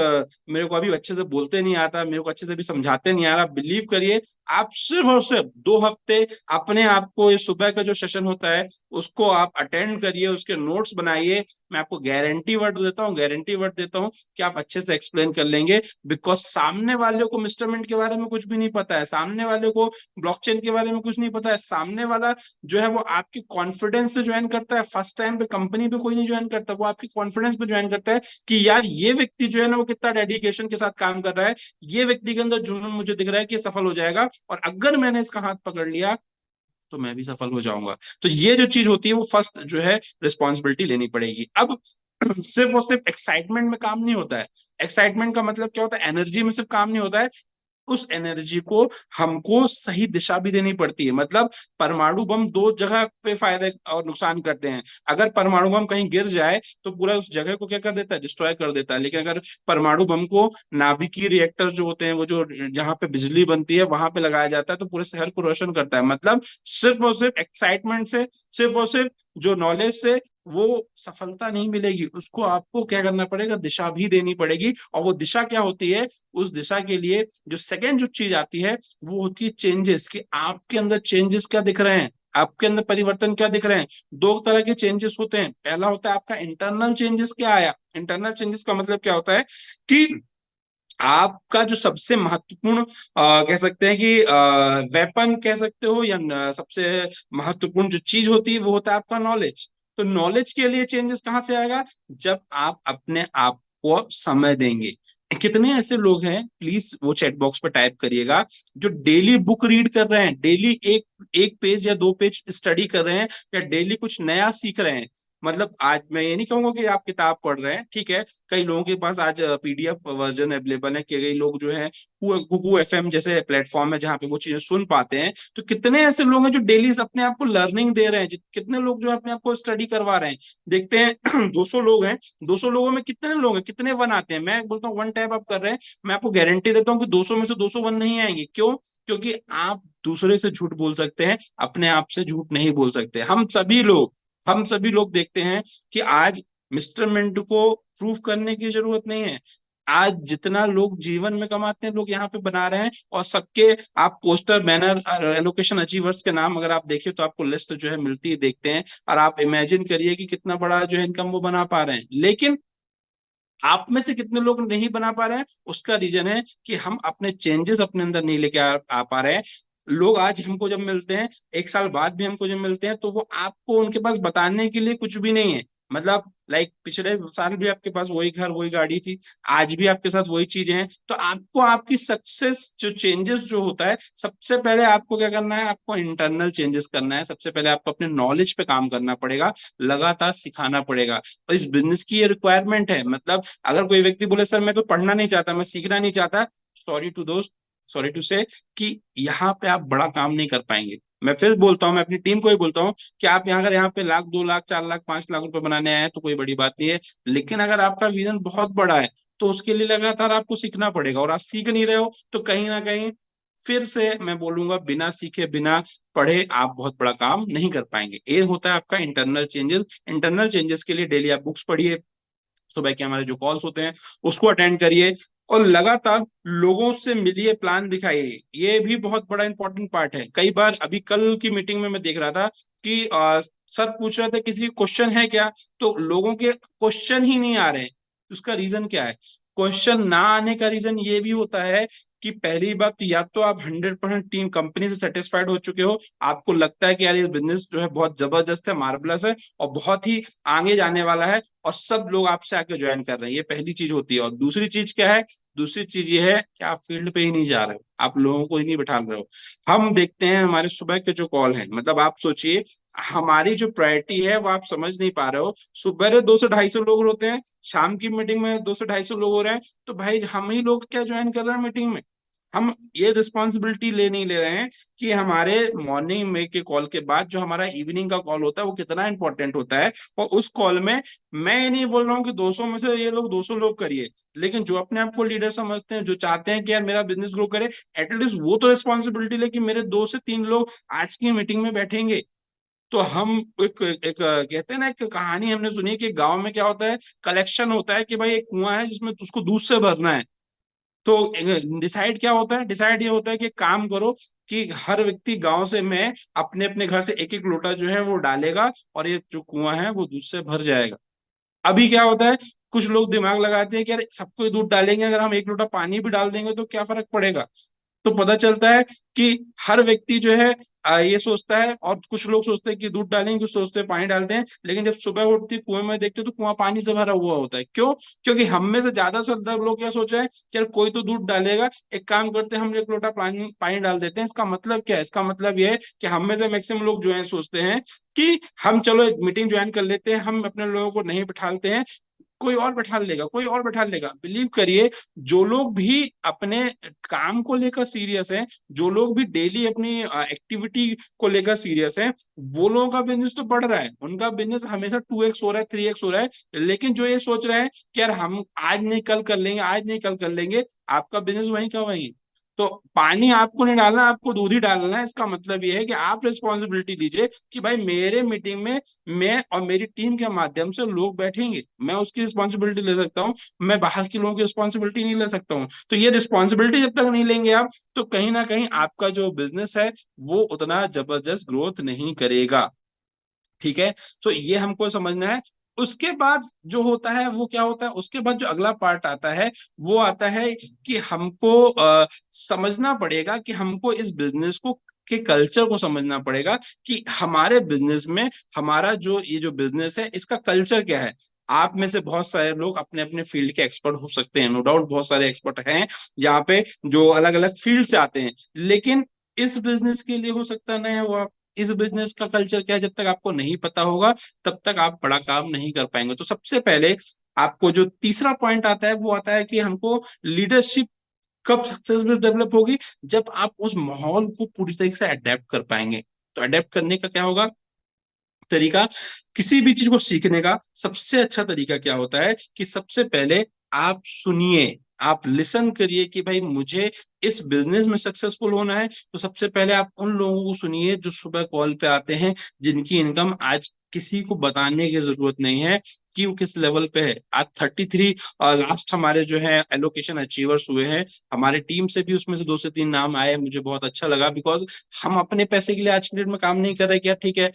मेरे को अभी अच्छे से बोलते नहीं आता, मेरे को अच्छे से भी समझाते नहीं आ रहा, बिलीव करिए आप सिर्फ और सिर्फ 2 हफ्ते अपने आप को, ये सुबह का जो सेशन होता है उसको आप अटेंड करिए, उसके नोट्स बनाइए। मैं आपको गारंटी वर्ड देता हूँ, गारंटी वर्ड देता हूँ कि आप अच्छे से एक्सप्लेन कर लेंगे। बिकॉज सामने वाले को मिस्टरमेंट के बारे में कुछ भी नहीं पता है, सामने वाले को ब्लॉकचेन के बारे में कुछ नहीं पता है, सामने वाला जो है वो आपकी कॉन्फिडेंस से ज्वाइन करता है। फर्स्ट टाइम पे कंपनी पे कोई नहीं ज्वाइन करता, वो आपकी कॉन्फिडेंस पे ज्वाइन करता है कि यार ये व्यक्ति जो है ना वो कितना डेडिकेशन के साथ काम कर रहा है, ये व्यक्ति के अंदर जुनून मुझे दिख रहा है कि ये सफल हो जाएगा, और अगर मैंने इसका हाथ पकड़ लिया तो मैं भी सफल हो जाऊंगा। तो ये जो चीज होती है वो फर्स्ट जो है रिस्पॉन्सिबिलिटी लेनी पड़ेगी। अब सिर्फ और सिर्फ एक्साइटमेंट में काम नहीं होता है। एक्साइटमेंट का मतलब क्या होता है? एनर्जी में सिर्फ काम नहीं होता है, उस एनर्जी को हमको सही दिशा भी देनी पड़ती है। मतलब परमाणु बम 2 जगह पे फायदे और नुकसान करते हैं। अगर परमाणु बम कहीं गिर जाए तो पूरा उस जगह को क्या कर देता है? डिस्ट्रॉय कर देता है। लेकिन अगर परमाणु बम को नाभिकीय रिएक्टर जो होते हैं, वो जो जहां पे बिजली बनती है वहां पे लगाया जाता है तो पूरे शहर को रोशन करता है। मतलब सिर्फ और सिर्फ एक्साइटमेंट से, सिर्फ और सिर्फ जो नॉलेज से वो सफलता नहीं मिलेगी, उसको आपको क्या करना पड़ेगा, दिशा भी देनी पड़ेगी। और वो दिशा क्या होती है, उस दिशा के लिए जो सेकंड जो चीज आती है वो होती है चेंजेस, कि आपके अंदर चेंजेस क्या दिख रहे हैं, आपके अंदर परिवर्तन क्या दिख रहे हैं। दो तरह के चेंजेस होते हैं, पहला होता है आपका इंटरनल चेंजेस क्या आया। इंटरनल चेंजेस का मतलब क्या होता है कि आपका जो सबसे महत्वपूर्ण कह सकते हैं कि वेपन कह सकते हो, या सबसे महत्वपूर्ण जो चीज होती है वो होता है आपका नॉलेज। तो नॉलेज के लिए चेंजेस कहाँ से आएगा, जब आप अपने आप को समय देंगे। कितने ऐसे लोग हैं, प्लीज वो चैट बॉक्स पर टाइप करिएगा, जो डेली बुक रीड कर रहे हैं, डेली एक एक पेज या दो पेज स्टडी कर रहे हैं, या डेली कुछ नया सीख रहे हैं। मतलब आज मैं ये नहीं कहूंगा कि आप किताब पढ़ रहे हैं, ठीक है, कई लोगों के पास आज पीडीएफ वर्जन अवेलेबल है, कि कई लोग जो है कुकू एफएम जैसे प्लेटफॉर्म है जहाँ पे वो चीजें सुन पाते हैं। तो कितने ऐसे लोग हैं जो डेली अपने आप को लर्निंग दे रहे हैं, कितने लोग जो अपने आप को स्टडी करवा रहे हैं। देखते हैं 200 लोग हैं, 200 लोगों में कितने लोग हैं, कितने वन आते हैं। मैं बोलता हूँ वन टैप आप कर रहे हैं, मैं आपको गारंटी देता हूँ कि 200 में से 200 वन नहीं आएंगे। क्यों? क्योंकि आप दूसरे से झूठ बोल सकते हैं, अपने आप से झूठ नहीं बोल सकते। हम सभी लोग देखते हैं कि आज मिस्टर मिंटू को प्रूफ करने की जरूरत नहीं है। आज जितना लोग जीवन में कमाते हैं लोग यहाँ पे बना रहे हैं, और सबके आप पोस्टर बैनर एलोकेशन अचीवर्स के नाम अगर आप देखिए तो आपको लिस्ट जो है मिलती है, देखते हैं, और आप इमेजिन करिए कि कितना बड़ा जो है इनकम वो बना पा रहे हैं। लेकिन आप में से कितने लोग नहीं बना पा रहे हैं, उसका रीजन है कि हम अपने चेंजेस अपने अंदर नहीं लेके आ पा रहे हैं। लोग आज हमको जब मिलते हैं, एक साल बाद भी हमको जब मिलते हैं, तो वो आपको उनके पास बताने के लिए कुछ भी नहीं है। मतलब लाइक पिछले साल भी आपके पास वही घर वही गाड़ी थी, आज भी आपके साथ वही चीजें हैं। तो आपको आपकी सक्सेस जो चेंजेस जो होता है, सबसे पहले आपको क्या करना है, आपको इंटरनल चेंजेस करना है। सबसे पहले आपको अपने नॉलेज पे काम करना पड़ेगा, लगातार सिखाना पड़ेगा। और इस बिजनेस की ये रिक्वायरमेंट है। मतलब अगर कोई व्यक्ति बोले सर मैं तो पढ़ना नहीं चाहता, मैं सीखना नहीं चाहता, सॉरी टू दोस्त, सॉरी टू से, कि यहाँ पे आप बड़ा काम नहीं कर पाएंगे। मैं फिर बोलता हूँ, मैं अपनी टीम को ही बोलता हूँ कि आप यहाँ अगर यहाँ पे लाख 2 लाख 4 लाख 5 लाख रुपए बनाने आए हैं तो कोई बड़ी बात नहीं है। लेकिन अगर आपका विजन बहुत बड़ा है तो उसके लिए लगातार आपको सीखना पड़ेगा, और आप सीख नहीं रहे हो तो कहीं ना कहीं फिर से मैं बोलूंगा, बिना सीखे बिना पढ़े आप बहुत बड़ा काम नहीं कर पाएंगे। ये होता है आपका इंटरनल चेंजेस। इंटरनल चेंजेस के लिए डेली आप बुक्स पढ़िए, सुबह के हमारे जो कॉल्स होते हैं उसको अटेंड करिए, और लगातार लोगों से मिलिए, प्लान दिखाइए। ये भी बहुत बड़ा इंपॉर्टेंट पार्ट है। कई बार अभी कल की मीटिंग में मैं देख रहा था कि सर पूछ रहे थे किसी क्वेश्चन है क्या, तो लोगों के क्वेश्चन ही नहीं आ रहे हैं। उसका रीजन क्या है? क्वेश्चन ना आने का रीजन ये भी होता है कि पहली बात तो या तो आप 100% टीम कंपनी से सेटिस्फाइड हो चुके हो, आपको लगता है कि यार ये बिजनेस जो है बहुत जबरदस्त है, मार्वलस है, और बहुत ही आगे जाने वाला है, और सब लोग आपसे आके ज्वाइन कर रहे हैं। ये पहली चीज होती है। और दूसरी चीज क्या है? दूसरी चीज ये है कि आप फील्ड पे ही नहीं जा रहे हो, आप लोगों को ही नहीं बैठा रहे हो। हम देखते हैं हमारे सुबह के जो कॉल हैं, मतलब आप सोचिए हमारी जो प्रायोरिटी है वो आप समझ नहीं पा रहे हो। सुबह 200-250 लोग होते हैं, शाम की मीटिंग में 200-250 लोग हो रहे हैं, तो भाई हम ही लोग क्या ज्वाइन कर रहे हैं मीटिंग में? हम ये रिस्पॉन्सिबिलिटी ले नहीं ले रहे हैं कि हमारे मॉर्निंग में के कॉल के बाद जो हमारा इवनिंग का कॉल होता है वो कितना इंपॉर्टेंट होता है। और उस कॉल में मैं ये नहीं बोल रहा हूँ कि 200 में से ये लोग 200 लोग करिए, लेकिन जो अपने आप को लीडर समझते हैं, जो चाहते हैं कि यार मेरा बिजनेस ग्रो करे, एटलीस्ट वो तो रिस्पॉन्सिबिलिटी ले कि मेरे 2 से 3 लोग आज की मीटिंग में बैठेंगे। तो हम एक कहते हैं ना, एक कहानी हमने सुनी है कि गांव में क्या होता है, कलेक्शन होता है कि भाई एक कुआं है जिसमें उसको दूध से भरना है। तो डिसाइड क्या होता है? डिसाइड ये होता है कि एक काम करो कि हर व्यक्ति गांव से में अपने अपने घर से एक एक लोटा जो है वो डालेगा, और ये जो कुआं है वो दूध से भर जाएगा। अभी क्या होता है, कुछ लोग दिमाग लगाते हैं कि यार सबको ही दूध डालेंगे, अगर हम एक लोटा पानी भी डाल देंगे तो क्या फर्क पड़ेगा। तो पता चलता है कि हर व्यक्ति जो है ये सोचता है, और कुछ लोग सोचते हैं कि दूध डालेंगे, कुछ सोचते हैं पानी डालते हैं, लेकिन जब सुबह उठती कुएं में देखते हैं तो कुआं पानी से भरा हुआ होता है। क्यों? क्योंकि हम में से ज्यादा से ज्यादा लोग क्या सोच रहे हैं कि यार कोई तो दूध डालेगा, एक काम करते हैं हम एक लोटा पानी पानी डाल देते हैं। इसका मतलब क्या है? इसका मतलब ये है कि हम में से मैक्सिमम लोग जो है सोचते हैं कि हम चलो एक मीटिंग ज्वाइन कर लेते हैं, हम अपने लोगों को नहीं बिठाते हैं, कोई और बैठा लेगा, कोई और बैठा लेगा। बिलीव करिए, जो लोग भी अपने काम को लेकर सीरियस हैं, जो लोग भी डेली अपनी एक्टिविटी को लेकर सीरियस हैं, वो लोगों का बिजनेस तो बढ़ रहा है, उनका बिजनेस हमेशा 2x हो रहा है, 3x हो रहा है। लेकिन जो ये सोच रहे हैं कि यार हम आज नहीं कल कर लेंगे, आज नहीं कल कर लेंगे, आपका बिजनेस वहीं का वहीं। तो पानी आपको नहीं डालना, आपको दूध ही डालना है। इसका मतलब ये है कि आप रिस्पॉन्सिबिलिटी लीजिए कि भाई मेरे मीटिंग में मैं और मेरी टीम के माध्यम से लोग बैठेंगे, मैं उसकी रिस्पॉन्सिबिलिटी ले सकता हूँ, मैं बाहर के लोगों की रिस्पॉन्सिबिलिटी नहीं ले सकता हूँ। तो ये रिस्पॉन्सिबिलिटी जब तक नहीं लेंगे आप, तो कहीं ना कहीं आपका जो बिजनेस है वो उतना जबरदस्त ग्रोथ नहीं करेगा। ठीक है, तो ये हमको समझना है। उसके बाद जो होता है वो क्या होता है, उसके बाद जो अगला पार्ट आता है वो आता है कि हमको समझना पड़ेगा कि हमको इस बिजनेस को के कल्चर को समझना पड़ेगा कि हमारे बिजनेस में हमारा जो ये जो बिजनेस है इसका कल्चर क्या है। आप में से बहुत सारे लोग अपने अपने फील्ड के एक्सपर्ट हो सकते हैं, नो डाउट बहुत सारे एक्सपर्ट हैं यहाँ पे जो अलग अलग फील्ड से आते हैं, लेकिन इस बिजनेस के लिए हो सकता नहीं है वो। इस बिजनेस का कल्चर क्या है जब तक आपको नहीं पता होगा तब तक आप बड़ा काम नहीं कर पाएंगे। तो सबसे पहले आपको जो तीसरा पॉइंट आता है वो आता है कि हमको लीडरशिप कब सक्सेसफुल डेवलप होगी, जब आप उस माहौल को पूरी तरीके से अडेप्ट कर पाएंगे। तो अडेप्ट करने का क्या होगा तरीका, किसी भी चीज को सीखने का सबसे अच्छा तरीका क्या होता है कि सबसे पहले आप सुनिए, आप लिसन करिए कि भाई मुझे इस बिजनेस में सक्सेसफुल होना है। तो सबसे पहले आप उन लोगों को सुनिए जो सुबह कॉल पे आते हैं, जिनकी इनकम आज किसी को बताने की जरूरत नहीं है कि वो किस लेवल पे है। आज 33 लास्ट हमारे जो है एलोकेशन अचीवर्स हुए हैं, हमारे टीम से भी उसमें से 2 से 3 नाम आए, मुझे बहुत अच्छा लगा। बिकॉज हम अपने पैसे के लिए आज की डेट में काम नहीं कर रहे कि यार ठीक है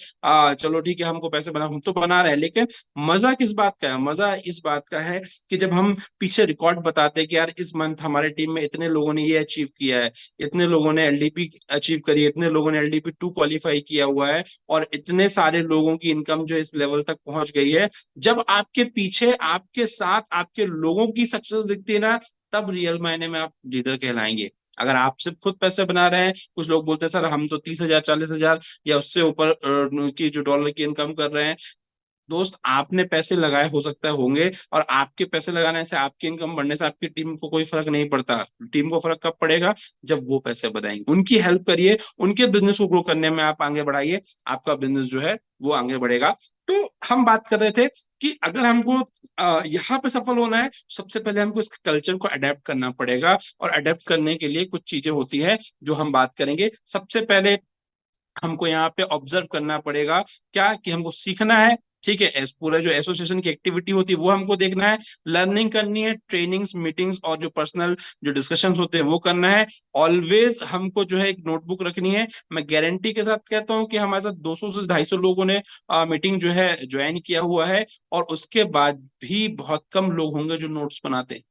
चलो ठीक है हमको पैसे बना, हम तो बना रहे हैं, लेकिन मजा किस बात का है, मजा इस बात का है कि जब हम पीछे रिकॉर्ड बताते हैं कि यार इस मंथ हमारे टीम में इतने लोगों ने ये अचीव किया है, इतने लोगों ने एलडीपी अचीव करी है, इतने लोगों ने एलडीपी 2 क्वालिफाई किया हुआ है, और इतने सारे लोगों की इनकम जो इस लेवल तक पहुंच गई है। जब आपके पीछे आपके साथ आपके लोगों की सक्सेस दिखती है ना, तब रियल मायने में आप लीडर कहलाएंगे। अगर आप सिर्फ खुद पैसे बना रहे हैं, कुछ लोग बोलते हैं सर हम तो 30,000 40,000 या उससे ऊपर की जो डॉलर की इनकम कर रहे हैं, दोस्त आपने पैसे लगाए हो सकता है होंगे, और आपके पैसे लगाने से आपकी इनकम बढ़ने से आपकी टीम को कोई फर्क नहीं पड़ता। टीम को फर्क कब पड़ेगा, जब वो पैसे बढ़ाएंगे। उनकी हेल्प करिए, उनके बिजनेस को ग्रो करने में आप आगे बढ़ाइए, आपका बिजनेस जो है वो आगे बढ़ेगा। तो हम बात कर रहे थे कि अगर हमको यहाँ पे सफल होना है, सबसे पहले हमको इस कल्चर को अडेप्ट करना पड़ेगा, और अडेप्ट करने के लिए कुछ चीजें होती है जो हम बात करेंगे। सबसे पहले हमको यहाँ पे ऑब्जर्व करना पड़ेगा, क्या कि हमको सीखना है। ठीक है, पूरा जो एसोसिएशन की एक्टिविटी होती है वो हमको देखना है, लर्निंग करनी है, ट्रेनिंग्स मीटिंग्स और जो पर्सनल जो डिस्कशंस होते हैं वो करना है। ऑलवेज हमको जो है एक नोटबुक रखनी है। मैं गारंटी के साथ कहता हूँ कि हमारे साथ 200 से 250 लोगों ने मीटिंग जो है ज्वाइन किया हुआ है, और उसके बाद भी बहुत कम लोग होंगे जो नोट्स बनाते हैं,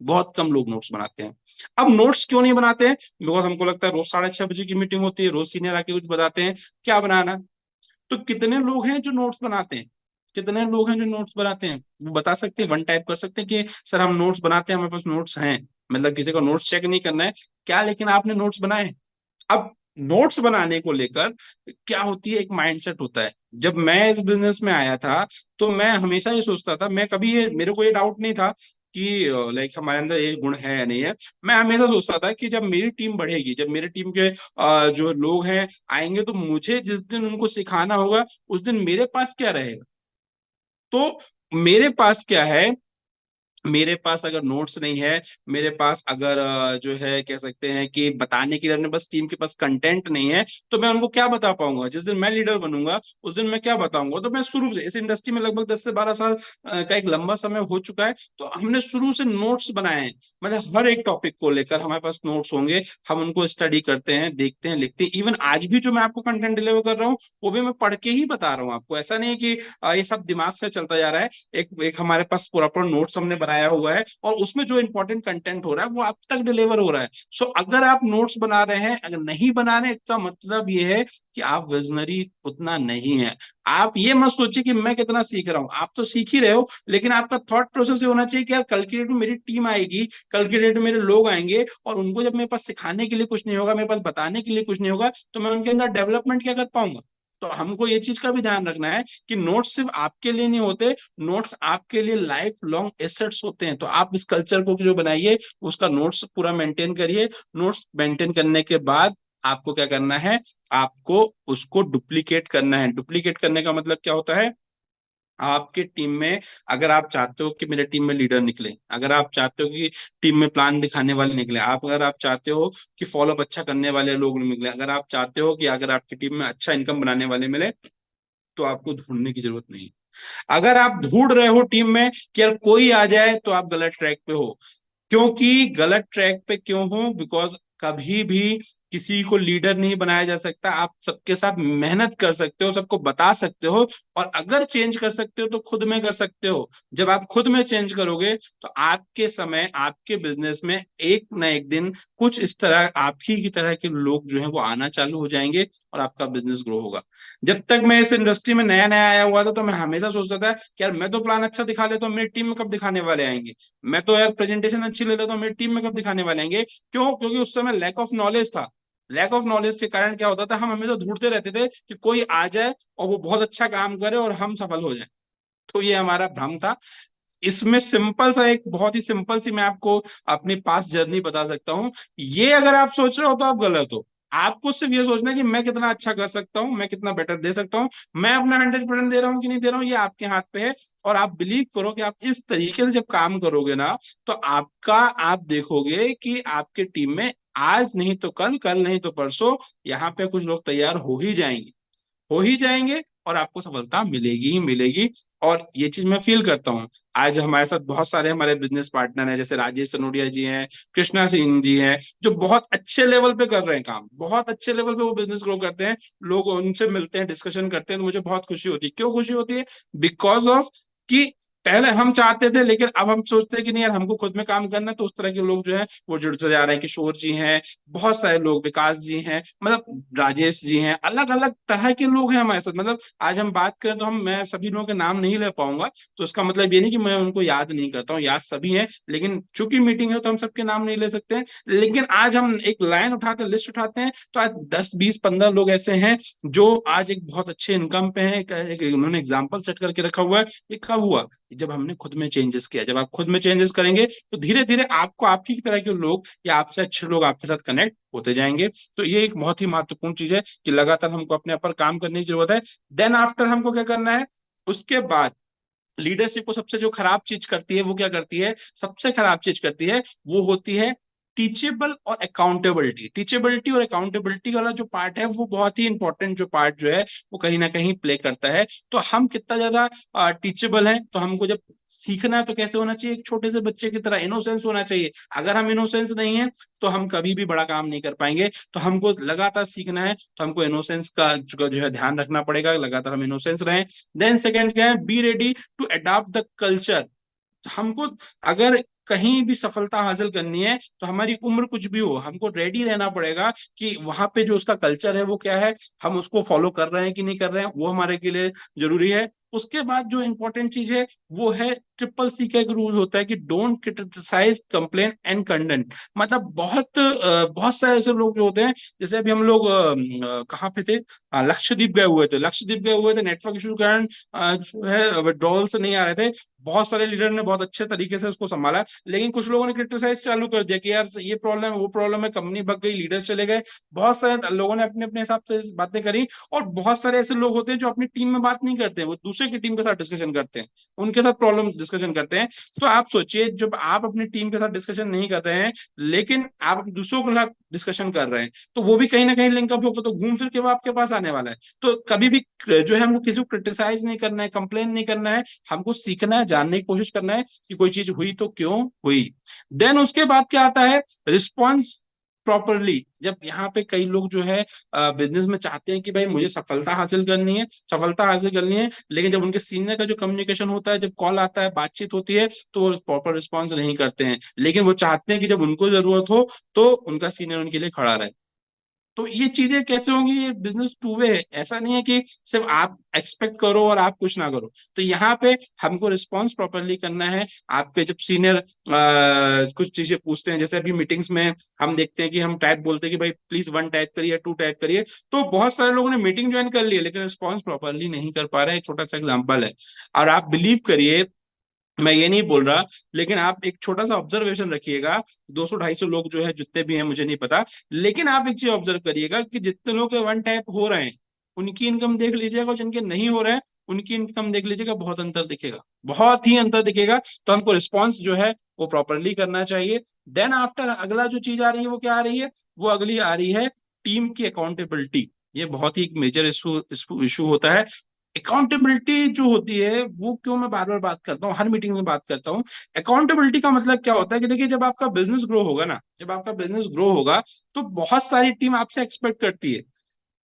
बहुत कम लोग नोट्स बनाते हैं। अब नोट्स क्यों नहीं बनाते हैं, बिकॉज हमको लगता है रोज 6:30 बजे की मीटिंग होती है, रोज सीनियर आके कुछ बताते हैं क्या बनाना। तो कितने लोग हैं जो नोट्स बनाते हैं, कितने लोग हैं जो नोट्स बनाते हैं, वो बता सकते हैं, वन टाइप कर सकते हैं कि सर हम नोट्स बनाते हैं, हमारे पास नोट्स हैं। मतलब किसी को नोट्स चेक नहीं करना है क्या, लेकिन आपने नोट्स बनाए। अब नोट्स बनाने को लेकर क्या होती है, एक माइंडसेट होता है। जब मैं इस बिजनेस में आया था तो मैं हमेशा ये सोचता था, मैं कभी ये मेरे को ये डाउट नहीं था कि लाइक हमारे अंदर ये गुण है या नहीं है। मैं हमेशा सोचता था कि जब मेरी टीम बढ़ेगी, जब मेरी टीम के जो लोग हैं आएंगे, तो मुझे जिस दिन उनको सिखाना होगा उस दिन मेरे पास क्या रहेगा। तो मेरे पास क्या है, मेरे पास अगर नोट्स नहीं है, मेरे पास अगर जो है कह सकते हैं कि बताने के लिए अपने बस टीम के पास कंटेंट नहीं है, तो मैं उनको क्या बता पाऊंगा। जिस दिन मैं लीडर बनूंगा उस दिन मैं क्या बताऊंगा। तो मैं शुरू से इस इंडस्ट्री में लगभग 10 से 12 साल का एक लंबा समय हो चुका है, तो हमने शुरू से नोट्स बनाए हैं। मतलब हर एक टॉपिक को लेकर हमारे पास नोट्स होंगे, हम उनको स्टडी करते हैं, देखते हैं, लिखते हैं। इवन आज भी जो मैं आपको कंटेंट डिलीवर कर रहा हूँ वो भी मैं पढ़ के ही बता रहा हूँ आपको, ऐसा नहीं है कि ये सब दिमाग से चलता जा रहा है। एक एक हमारे पास प्रॉपर नोट्स हमने बनाया हुआ है, और उसमें जो इंपॉर्टेंट कंटेंट हो रहा है वो आप तक डिलीवर हो रहा है। सो अगर आप नोट्स बना रहे हैं, अगर नहीं बना रहे, इसका मतलब ये है कि आप विजनरी उतना नहीं है। आप ये मत सोचिए कि मैं कितना सीख रहा हूं, आप तो सीख ही रहे हो, लेकिन आपका थॉट प्रोसेस ये होना चाहिए कि यार कल की डेट में मेरी टीम आएगी, कल की डेट में मेरे लोग आएंगे, और उनको जब मेरे पास सिखाने के लिए कुछ नहीं होगा, मेरे पास बताने के लिए कुछ नहीं होगा, तो मैं उनके अंदर डेवलपमेंट क्या कर पाऊंगा। तो हमको ये चीज का भी ध्यान रखना है कि नोट्स सिर्फ आपके लिए नहीं होते, नोट्स आपके लिए लाइफ लॉन्ग एसेट्स होते हैं। तो आप इस कल्चर को जो बनाइए उसका नोट्स पूरा मेंटेन करिए। नोट्स मेंटेन करने के बाद आपको क्या करना है, आपको उसको डुप्लीकेट करना है। डुप्लीकेट करने का मतलब क्या होता है, आपके टीम में, अगर आप चाहते हो कि मेरे टीम में लीडर निकले, अगर आप चाहते हो कि टीम में प्लान दिखाने वाले निकले, अगर आप चाहते हो कि फॉलोअप अच्छा करने वाले लोग निकले, अगर आप चाहते हो कि अगर आपकी टीम में अच्छा इनकम बनाने वाले मिले, तो आपको ढूंढने की जरूरत नहीं। अगर आप ढूंढ रहे हो टीम में कि यार कोई आ जाए, तो आप गलत ट्रैक पे हो। क्योंकि गलत ट्रैक पे क्यों हो? बिकॉज कभी भी किसी को लीडर नहीं बनाया जा सकता। आप सबके साथ मेहनत कर सकते हो, सबको बता सकते हो, और अगर चेंज कर सकते हो तो खुद में कर सकते हो। जब आप खुद में चेंज करोगे, तो आपके समय, आपके बिजनेस में एक ना एक दिन कुछ इस तरह आप ही की तरह के लोग जो है वो आना चालू हो जाएंगे, और आपका बिजनेस ग्रो होगा। जब तक मैं इस इंडस्ट्री में नया नया आया हुआ था, तो मैं हमेशा सोचता था कि यार मैं तो प्लान अच्छा दिखा लेता हूँ, मेरी टीम में कब दिखाने वाले आएंगे। मैं तो यार प्रेजेंटेशन अच्छी ले लेता हूँ, मेरी टीम में कब दिखाने वाले आएंगे। क्यों? क्योंकि उस समय लैक ऑफ नॉलेज था। लैक ऑफ नॉलेज के कारण क्या होता था, हम हमेशा ढूंढते रहते थे कि कोई आ जाए और वो बहुत अच्छा काम करे और हम सफल हो जाए। तो ये हमारा भ्रम था। इसमें सिंपल सा, एक बहुत ही सिंपल सी मैं आपको अपनी पास जर्नी बता सकता हूँ। ये अगर आप सोच रहे हो तो आप गलत हो। आपको सिर्फ ये सोचना है कि मैं कितना अच्छा कर सकता हूँ, मैं कितना बेटर दे सकता हूँ, मैं अपना 100% दे रहा हूँ कि नहीं दे रहा हूँ, ये आपके हाथ पे है। और आप बिलीव करो कि आप इस तरीके से जब काम करोगे ना, तो आप देखोगे कि आपके टीम में आज नहीं तो कल, कल नहीं तो परसों, यहाँ पे कुछ लोग तैयार हो ही जाएंगे, हो ही जाएंगे, और आपको सफलता मिलेगी ही मिलेगी। और ये चीज मैं फील करता हूँ। आज हमारे साथ बहुत सारे हमारे बिजनेस पार्टनर हैं, जैसे राजेश सनोडिया जी हैं, कृष्णा सिंह जी हैं, जो बहुत अच्छे लेवल पे कर रहे हैं काम, बहुत अच्छे लेवल पे वो बिजनेस ग्रो करते हैं। लोग उनसे मिलते हैं, डिस्कशन करते हैं, तो मुझे बहुत खुशी होती है। क्यों खुशी होती है? बिकॉज ऑफ कि पहले हम चाहते थे, लेकिन अब हम सोचते हैं कि नहीं यार, हमको खुद में काम करना है। तो उस तरह के लोग जो है वो जुड़ते जा रहे हैं। किशोर जी हैं, बहुत सारे लोग, विकास जी हैं, मतलब राजेश जी हैं, अलग अलग तरह के लोग हैं हमारे साथ। मतलब आज हम बात करें तो मैं सभी लोगों के नाम नहीं ले पाऊंगा, तो उसका मतलब ये नहीं कि मैं उनको याद नहीं करता हूँ, याद सभी हैं, लेकिन चूंकि मीटिंग है तो हम सबके नाम नहीं ले सकते हैं। लेकिन आज हम एक लाइन उठाते हैं, लिस्ट उठाते हैं, तो आज 10 20 15 लोग ऐसे हैं जो आज एक बहुत अच्छे इनकम पे हैं। उन्होंने एग्जाम्पल सेट करके रखा हुआ है। ये कब हुआ? जब हमने खुद में चेंजेस किया। जब आप खुद में चेंजेस करेंगे, तो धीरे धीरे आपको आप ही की तरह के लोग या आपसे अच्छे लोग आपके साथ कनेक्ट होते जाएंगे। तो ये एक बहुत ही महत्वपूर्ण चीज है कि लगातार हमको अपने ऊपर काम करने की जरूरत है। देन आफ्टर हमको क्या करना है? उसके बाद लीडरशिप को सबसे जो खराब चीज करती है, वो क्या करती है? सबसे खराब चीज करती है, वो होती है टीचेबल और अकाउंटेबिलिटी। टीचेबिलिटी और अकाउंटेबिलिटी वाला जो पार्ट है, वो बहुत ही इंपॉर्टेंट जो पार्ट जो है, वो कहीं ना कहीं प्ले करता है। तो हम कितना ज्यादा टीचेबल हैं, तो हमको जब सीखना है तो कैसे होना चाहिए? एक छोटे से बच्चे की तरह इनोसेंस होना चाहिए। अगर हम इनोसेंस नहीं है, तो हम कभी भी बड़ा काम नहीं कर पाएंगे। तो हमको लगातार सीखना है, तो हमको इनोसेंस का जो है ध्यान रखना पड़ेगा, लगातार हम इनोसेंस रहें। देन सेकेंड क्या है? Be ready to adopt the culture. हमको अगर कहीं भी सफलता हासिल करनी है, तो हमारी उम्र कुछ भी हो, हमको रेडी रहना पड़ेगा कि वहां पे जो उसका कल्चर है वो क्या है, हम उसको फॉलो कर रहे हैं कि नहीं कर रहे हैं, वो हमारे के लिए जरूरी है। उसके बाद जो इंपॉर्टेंट चीज है, वो है ट्रिपल सी का एक रूल होता है कि don't criticise, complain and condemn. मतलब बहुत सारे ऐसे लोग जो होते हैं, जैसे अभी हम लोग कहाँ पे थे, लक्षद्वीप गए हुए थे। लक्षद्वीप गए हुए थे, नेटवर्क इशू के कारण जो है विड्रॉल से नहीं आ रहे थे। बहुत सारे लीडर ने बहुत अच्छे तरीके से उसको संभाला, लेकिन कुछ लोगों ने क्रिटिसाइज चालू कर दिया कि यार ये प्रॉब्लम है, वो प्रॉब्लम है, कंपनी भग गई, लीडर चले गए। बहुत सारे लोगों ने अपने अपने हिसाब से बातें करी। और बहुत सारे ऐसे लोग होते हैं जो अपनी टीम में बात नहीं करते, वो दूसरे की टीम के साथ डिस्कशन करते हैं, उनके साथ प्रॉब्लम डिस्कशन करते हैं। तो आप सोचिए, जब आप अपनी टीम के साथ डिस्कशन नहीं कर रहे हैं, लेकिन आप दूसरों के साथ डिस्कशन कर रहे हैं, तो वो भी कहीं ना कहीं लिंकअप होगा, तो घूम फिर के वो आपके पास आने वाला है। तो कभी भी जो है, हमको किसी को क्रिटिसाइज नहीं करना है, कंप्लेन नहीं करना है, हमको सीखना है, जानने की कोशिश करना है कि कोई चीज हुई तो क्यों हुई। देन उसके बाद क्या आता है? Response properly. जब यहाँ पे कई लोग जो है बिजनेस में चाहते हैं कि भाई मुझे सफलता हासिल करनी है, सफलता हासिल करनी है, लेकिन जब उनके सीनियर का जो कम्युनिकेशन होता है, जब कॉल आता है, बातचीत होती है, तो वो प्रॉपर रिस्पॉन्स नहीं करते हैं। लेकिन वो चाहते हैं कि जब उनको जरूरत हो, तो उनका सीनियर उनके लिए खड़ा रहे। तो ये चीजें कैसे होंगी? ये बिजनेस टू वे है, ऐसा नहीं है कि सिर्फ आप एक्सपेक्ट करो और आप कुछ ना करो। तो यहाँ पे हमको रिस्पॉन्स प्रॉपरली करना है। आपके जब सीनियर कुछ चीजें पूछते हैं, जैसे अभी मीटिंग्स में हम देखते हैं कि हम टाइप बोलते हैं कि भाई प्लीज 1 टाइप करिए, 2 टाइप करिए, तो बहुत सारे लोगों ने मीटिंग ज्वाइन कर ली है, लेकिन रिस्पॉन्स प्रॉपरली नहीं कर पा रहे हैं। एक छोटा सा एग्जाम्पल है, और आप बिलीव करिए, मैं ये नहीं बोल रहा, लेकिन आप एक छोटा सा ऑब्जर्वेशन रखिएगा। 200 250 लोग जो है, जितने भी हैं मुझे नहीं पता, लेकिन आप एक चीज ऑब्जर्व करिएगा कि जितने लोग 1 टाइप हो रहे हैं, उनकी इनकम देख लीजिएगा, और जिनके नहीं हो रहे हैं उनकी इनकम देख लीजिएगा, बहुत अंतर दिखेगा, बहुत ही अंतर दिखेगा। तो हमको रिस्पॉन्स जो है वो प्रॉपरली करना चाहिए। देन आफ्टर अगला जो चीज आ रही है वो क्या आ रही है, वो अगली आ रही है टीम की अकाउंटेबिलिटी। ये बहुत ही एक मेजर इशू इशू होता है। अकाउंटेबिलिटी जो होती है वो क्यों मैं बार बार बात करता हूँ, हर मीटिंग में बात करता हूँ। अकाउंटेबिलिटी का मतलब क्या होता है कि देखिए, जब आपका बिजनेस ग्रो होगा ना, जब आपका बिजनेस ग्रो होगा तो बहुत सारी टीम आपसे एक्सपेक्ट करती है,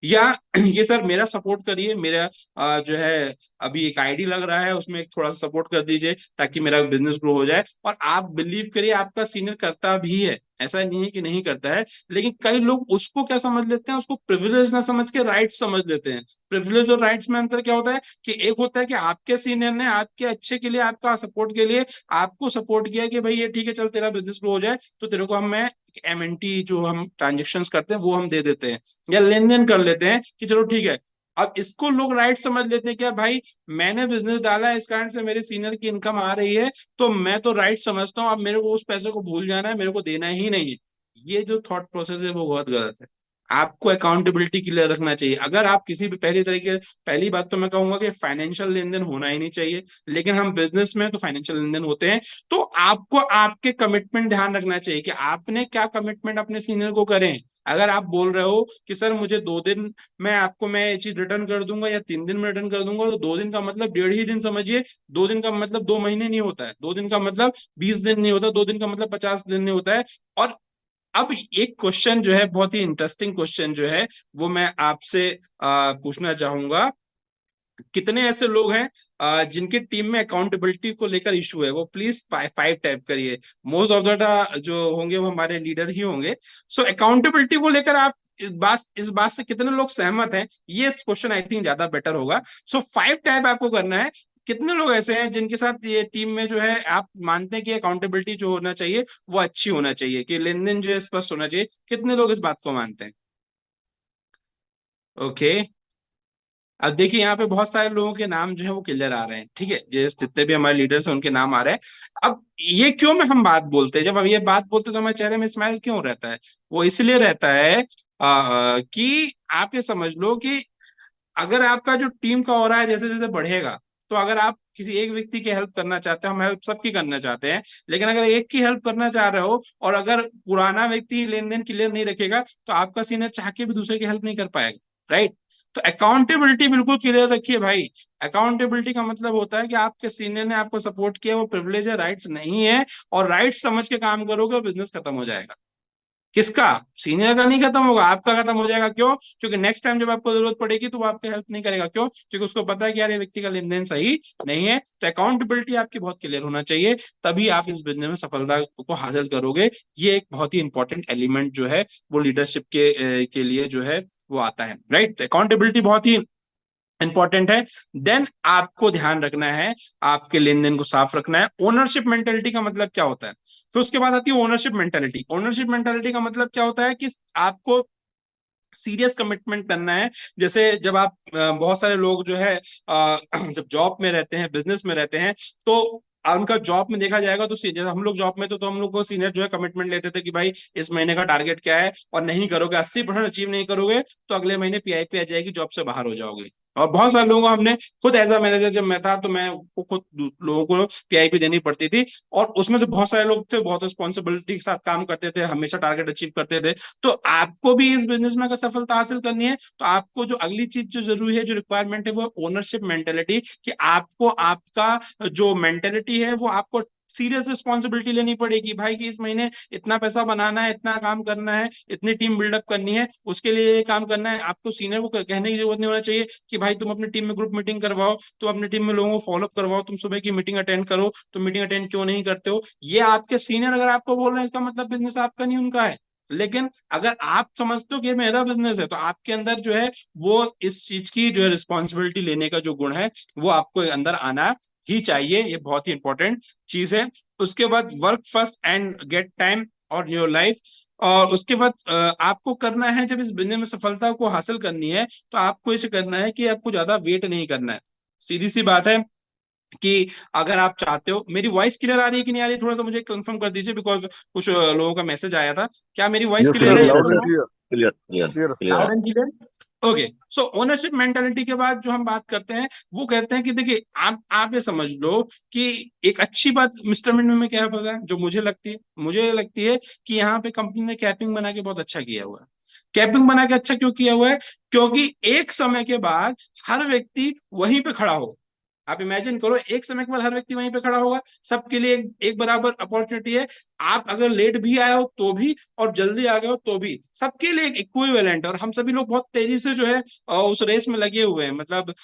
या ये सर मेरा सपोर्ट करिए, मेरा जो है अभी एक आईडी लग रहा है उसमें एक थोड़ा सा सपोर्ट कर दीजिए ताकि मेरा बिजनेस ग्रो हो जाए। और आप बिलीव करिए आपका सीनियर करता भी है, ऐसा नहीं है कि नहीं करता है। लेकिन कई लोग उसको क्या समझ लेते हैं, उसको प्रिविलेज ना समझ के राइट्स समझ लेते हैं। प्रिविलेज और राइट्स में अंतर क्या होता है कि एक होता है कि आपके सीनियर ने आपके अच्छे के लिए, आपका सपोर्ट के लिए आपको सपोर्ट किया कि भाई ये ठीक है, चल तेरा बिजनेस ग्रो हो जाए तो तेरे को मैं MNT जो हम ट्रांजेक्शन्स करते हैं वो हम दे देते हैं, या लेन देन कर लेते हैं कि चलो ठीक है। अब इसको लोग राइट समझ लेते हैं, क्या भाई मैंने बिजनेस डाला है इस कारण से मेरे सीनियर की इनकम आ रही है, तो मैं तो राइट समझता हूँ, अब मेरे को उस पैसे को भूल जाना है, मेरे को देना ही नहीं है। ये जो थॉट प्रोसेस है वो बहुत गलत है। आपको अकाउंटेबिलिटी क्लियर रखना चाहिए। अगर आप किसी भी पहली बात तो मैं कहूंगा कि फाइनेंशियल लेन देन होना ही नहीं चाहिए, लेकिन हम बिजनेस में तो फाइनेंशियल लेन देन होते हैं। तो आपको आपके कमिटमेंट ध्यान रखना चाहिए कि आपने क्या कमिटमेंट अपने सीनियर को करें। अगर आप बोल रहे हो कि सर मुझे 2 दिन में आपको मैं ये चीज रिटर्न कर दूंगा या 3 दिन में रिटर्न कर दूंगा, तो 2 दिन का मतलब 1.5 ही दिन समझिए। 2 दिन का मतलब 2 महीने नहीं होता है, 2 दिन का मतलब 20 दिन नहीं होता, 2 दिन का मतलब 50 दिन नहीं होता है। और अब एक क्वेश्चन जो है, बहुत ही इंटरेस्टिंग क्वेश्चन जो है, वो मैं आपसे पूछना चाहूंगा। कितने ऐसे लोग हैं जिनके टीम में अकाउंटेबिलिटी को लेकर इशू है? वो प्लीज 5 टाइप करिए। मोस्ट ऑफ द जो होंगे वो हमारे लीडर ही होंगे। सो अकाउंटेबिलिटी को लेकर आप इस बात से कितने लोग सहमत हैं? ये क्वेश्चन आई थिंक ज्यादा बेटर होगा। सो 5 टाइप आपको करना है। कितने लोग ऐसे हैं जिनके साथ ये टीम में जो है आप मानते हैं कि अकाउंटेबिलिटी जो होना चाहिए वो अच्छी होना चाहिए, कि लेन देन जो है स्पष्ट होना चाहिए? कितने लोग इस बात को मानते हैं? ओके। अब देखिए यहाँ पे बहुत सारे लोगों के नाम जो है वो क्लियर आ रहे हैं, ठीक है, जितने भी हमारे लीडर्स हैं उनके नाम आ रहे हैं। अब ये क्यों में हम बात बोलते हैं, जब हम ये बात बोलते हैं तो हमारे चेहरे में स्माइल क्यों रहता है? वो इसलिए रहता है कि आप ये समझ लो कि अगर आपका जो टीम का हो रहा है जैसे जैसे बढ़ेगा, तो अगर आप किसी एक व्यक्ति की हेल्प करना चाहते हो, हम हेल्प सबकी करना चाहते हैं, लेकिन अगर एक की हेल्प करना चाह रहे हो और अगर पुराना व्यक्ति लेन देन क्लियर नहीं रखेगा, तो आपका सीनियर चाह के भी दूसरे की हेल्प नहीं कर पाएगा, राइट? तो अकाउंटेबिलिटी बिल्कुल क्लियर रखिए भाई। अकाउंटेबिलिटी का मतलब होता है कि आपके सीनियर ने आपको सपोर्ट किया, वो प्रिविलेज है, राइट्स नहीं है, और राइट्स समझ के काम करोगे और बिजनेस खत्म हो जाएगा। किसका? सीनियर का नहीं खत्म होगा, आपका खत्म हो जाएगा। क्यों? क्योंकि नेक्स्ट टाइम जब आपको जरूरत पड़ेगी तो वो आपकी हेल्प नहीं करेगा। क्यों? क्योंकि उसको पता है कि यार ये व्यक्ति का लेन देन सही नहीं है। तो अकाउंटेबिलिटी आपकी बहुत क्लियर होना चाहिए, तभी आप इस बिजनेस में सफलता को हासिल करोगे। ये एक बहुत ही इंपॉर्टेंट एलिमेंट जो है वो लीडरशिप के लिए जो है वो आता है, राइट? अकाउंटेबिलिटी बहुत ही इंपॉर्टेंट है। देन आपको ध्यान रखना है, आपके लेन देन को साफ रखना है। ओनरशिप मेंटेलिटी का मतलब क्या होता है? फिर उसके बाद आती है ओनरशिप मेंटेलिटी। ओनरशिप मेंटेलिटी का मतलब क्या होता है कि आपको सीरियस कमिटमेंट करना है। जैसे जब आप बहुत सारे लोग जो है जब जॉब में रहते हैं, बिजनेस में रहते हैं, तो उनका जॉब में देखा जाएगा तो जैसे हम लोग जॉब में तो हम लोग को सीनियर जो है कमिटमेंट लेते थे कि भाई इस महीने का टारगेट क्या है, और नहीं करोगे, 80% अचीव नहीं करोगे तो अगले महीने PIP आ जाएगी, जॉब से बाहर हो जाओगे। और बहुत सारे लोगों को हमने खुद एज अ मैनेजर जब मैं था तो मैं खुद लोगों को PIP देनी पड़ती थी, और उसमें से बहुत सारे लोग थे, बहुत रिस्पॉन्सिबिलिटी के साथ काम करते थे, हमेशा टारगेट अचीव करते थे। तो आपको भी इस बिजनेस में अगर सफलता हासिल करनी है तो आपको जो अगली चीज जो जरूरी है, जो रिक्वायरमेंट है, वो ओनरशिप मेंटेलिटी। कि आपको आपका जो मेंटेलिटी है वो आपको सीरियस रिस्पॉन्सिबिलिटी लेनी पड़ेगी भाई, कि इस महीने इतना पैसा बनाना है, इतना काम करना है, इतनी टीम बिल्डअप करनी है, उसके लिए ये काम करना है। आपको सीनियर को कहने की जरूरत नहीं होना चाहिए कि भाई तुम अपनी टीम में ग्रुप मीटिंग करवाओ, तुम अपनी टीम में लोगों को फॉलोअप करवाओ, तुम सुबह की मीटिंग अटेंड करो, तुम मीटिंग अटेंड क्यों नहीं करते हो? ये आपके सीनियर अगर आपको बोल रहे हैं, इसका मतलब बिजनेस आपका नहीं उनका है। लेकिन अगर आप समझते हो कि ये मेरा बिजनेस है, तो आपके अंदर जो है वो इस चीज की जो है रिस्पॉन्सिबिलिटी लेने का जो गुण है वो आपको अंदर आना ही चाहिए। ये बहुत ही इंपॉर्टेंट चीज है। उसके बाद work first and get time और योर लाइफ। और उसके बाद आपको करना है, जब इस बिजनेस में सफलता को हासिल करनी है तो आपको इसे करना है कि आपको ज्यादा वेट नहीं करना है। सीधी सी बात है कि अगर आप चाहते हो, मेरी वॉइस क्लियर आ रही है कि नहीं आ रही है, थोड़ा सा मुझे कंफर्म कर दीजिए, बिकॉज कुछ लोगों का मैसेज आया था। क्या मेरी वॉइस यस क्लियर यस, है? Loud and clear clear. Clear clear. Clear loud है। And clear? Okay, so ownership mentality के बाद जो हम बात करते हैं वो कहते हैं कि देखिए आप ये समझ लो कि एक अच्छी बात मिस्टर मिनट में क्या है पता है जो मुझे लगती है कि यहाँ पे कंपनी ने कैपिंग बना के बहुत अच्छा किया हुआ है। कैपिंग बना के अच्छा क्यों किया हुआ है? क्योंकि एक समय के बाद हर व्यक्ति वहीं पे खड़ा हो। आप इमेजिन करो, एक समय के बाद हर व्यक्ति वहीं पे खड़ा होगा, सबके लिए एक बराबर अपॉर्चुनिटी है। आप अगर लेट भी आए हो तो भी, और जल्दी आ गए हो तो भी, सबके लिए एक इक्विवेलेंट। और हम सभी लोग बहुत तेजी से जो है उस रेस में लगे हुए हैं। मतलब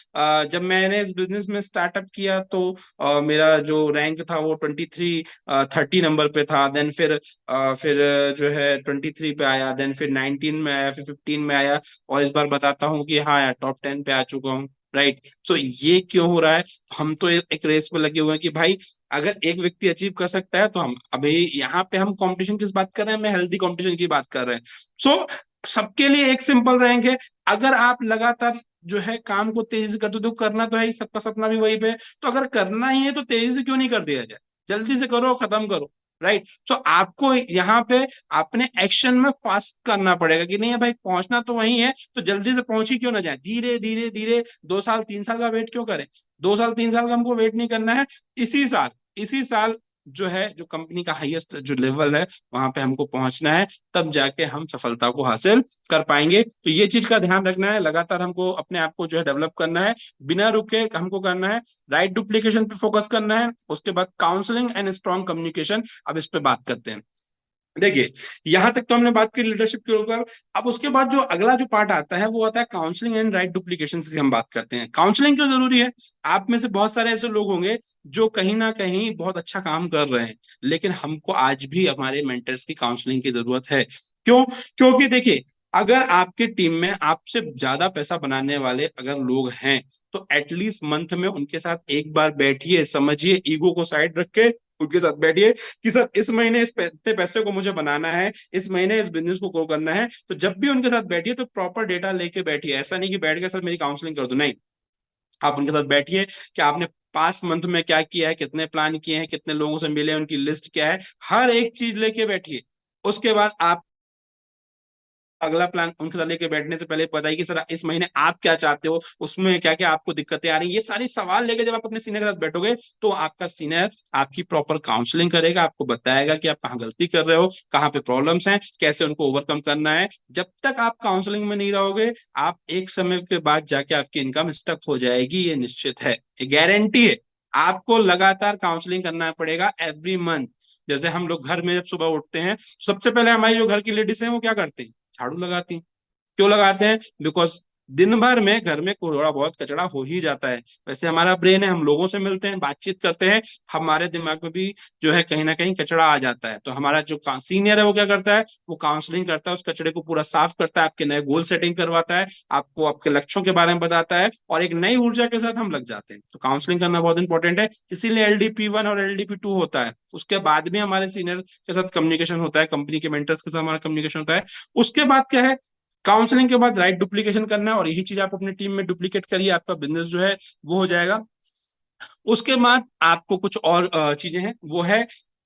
जब मैंने इस बिजनेस में स्टार्टअप किया तो मेरा जो रैंक था वो 30 नंबर पे था। देन फिर जो है 23 पे आया, देन फिर 19 में आया, फिर 15 में आया, और इस बार बताता हूँ कि हाँ यार टॉप 10 पे आ चुका हूँ। राइट, सो ये क्यों हो रहा है? हम तो एक रेस में लगे हुए हैं कि भाई अगर एक व्यक्ति अचीव कर सकता है तो हम अभी यहाँ पे हम कंपटीशन किस बात कर रहे हैं? मैं हेल्दी कंपटीशन की बात कर रहे हैं। सो सबके लिए एक सिंपल रैंक है। अगर आप लगातार जो है काम को तेजी से करते हो, तो करना तो है ही, सबका सपना भी वही पे है। तो अगर करना ही है तो तेजी से क्यों नहीं कर दिया जाए? जल्दी से करो, खत्म करो। राइट, सो आपको यहाँ पे अपने एक्शन में फास्ट करना पड़ेगा कि नहीं है भाई, पहुंचना तो वही है, तो जल्दी से पहुंच ही क्यों ना जाए, धीरे धीरे धीरे 2 साल 3 साल का वेट क्यों करें? 2 साल 3 साल का हमको वेट नहीं करना है। इसी साल जो है, जो कंपनी का हाईएस्ट जो लेवल है वहां पे हमको पहुंचना है, तब जाके हम सफलता को हासिल कर पाएंगे। तो ये चीज का ध्यान रखना है, लगातार हमको अपने आप को जो है डेवलप करना है, बिना रुके हमको करना है। राइट डुप्लीकेशन पे फोकस करना है, उसके बाद काउंसलिंग एंड स्ट्रॉन्ग कम्युनिकेशन। अब इस पे बात करते हैं। देखिए, यहां तक तो हमने बात की लीडरशिप के ऊपर। अब उसके बाद जो अगला जो पार्ट आता है वो आता है काउंसलिंग एंड राइट डुप्लीकेशन की हम बात करते हैं। काउंसलिंग क्यों जरूरी है? आप में से बहुत सारे ऐसे लोग होंगे जो कहीं ना कहीं बहुत अच्छा काम कर रहे हैं, लेकिन हमको आज भी हमारे मेंटर्स की काउंसलिंग की जरूरत है। क्यों? क्योंकि देखिए, अगर आपके टीम में आपसे ज्यादा पैसा बनाने वाले अगर लोग हैं, तो एटलीस्ट मंथ में उनके साथ एक बार बैठिए, समझिए, ईगो को साइड रख के उनके साथ बैठिए कि सर इस महीने इतने पैसे को मुझे बनाना है, इस महीने इस बिजनेस को ग्रो करना है। तो जब भी उनके साथ बैठिए तो प्रॉपर डेटा लेके बैठिए। ऐसा नहीं कि बैठ के सर मेरी काउंसलिंग कर दो, नहीं। आप उनके साथ बैठिए कि आपने पास्ट मंथ में क्या किया है, कितने प्लान किए हैं, कितने लोगों से मिले, उनकी लिस्ट क्या है, हर एक चीज लेके बैठिए। उसके बाद आप अगला प्लान उनके साथ लेके बैठने से पहले बताइए कि सर इस महीने आप क्या चाहते हो, उसमें क्या क्या आपको दिक्कतें आ रही हैं। ये सारी सवाल लेके जब आप अपने सीनियर के साथ बैठोगे तो आपका सीनियर आपकी प्रॉपर काउंसलिंग करेगा, आपको बताएगा कि आप कहाँ गलती कर रहे हो, कहाँ पे प्रॉब्लम्स हैं, कैसे उनको ओवरकम करना है। जब तक आप काउंसलिंग में नहीं रहोगे, आप एक समय के बाद जाके आपकी इनकम स्टक हो जाएगी, ये निश्चित है, ये गारंटी है। आपको लगातार काउंसलिंग करना पड़ेगा एवरी मंथ। जैसे हम लोग घर में जब सुबह उठते हैं, सबसे पहले हमारी जो घर की लेडीज हैं वो क्या करती हैं? झाड़ू लगाती हैं। क्यों लगाते हैं? बिकॉज दिन भर में घर में थोड़ा बहुत कचरा हो ही जाता है। वैसे हमारा ब्रेन है, हम लोगों से मिलते हैं, बातचीत करते हैं, हमारे दिमाग में भी जो है कहीं ना कहीं कचरा आ जाता है। तो हमारा जो सीनियर है वो क्या करता है? वो काउंसलिंग करता है, उस कचरे को पूरा साफ करता है, आपके नए गोल सेटिंग करवाता है, आपको आपके लक्ष्यों के बारे में बताता है, और एक नई ऊर्जा के साथ हम लग जाते हैं। तो काउंसलिंग करना बहुत इंपॉर्टेंट है, इसीलिए LDP1 और LDP2 होता है। उसके बाद भी हमारे सीनियर के साथ कम्युनिकेशन होता है, कंपनी के मेंटर्स के साथ हमारा कम्युनिकेशन होता है। उसके बाद क्या है? काउंसलिंग के बाद राइट डुप्लीकेशन करना है, और यही चीज आप अपनी टीम में डुप्लीकेट करिए, आपका बिजनेस जो है वो हो जाएगा। उसके बाद आपको कुछ और चीजें हैं, वो है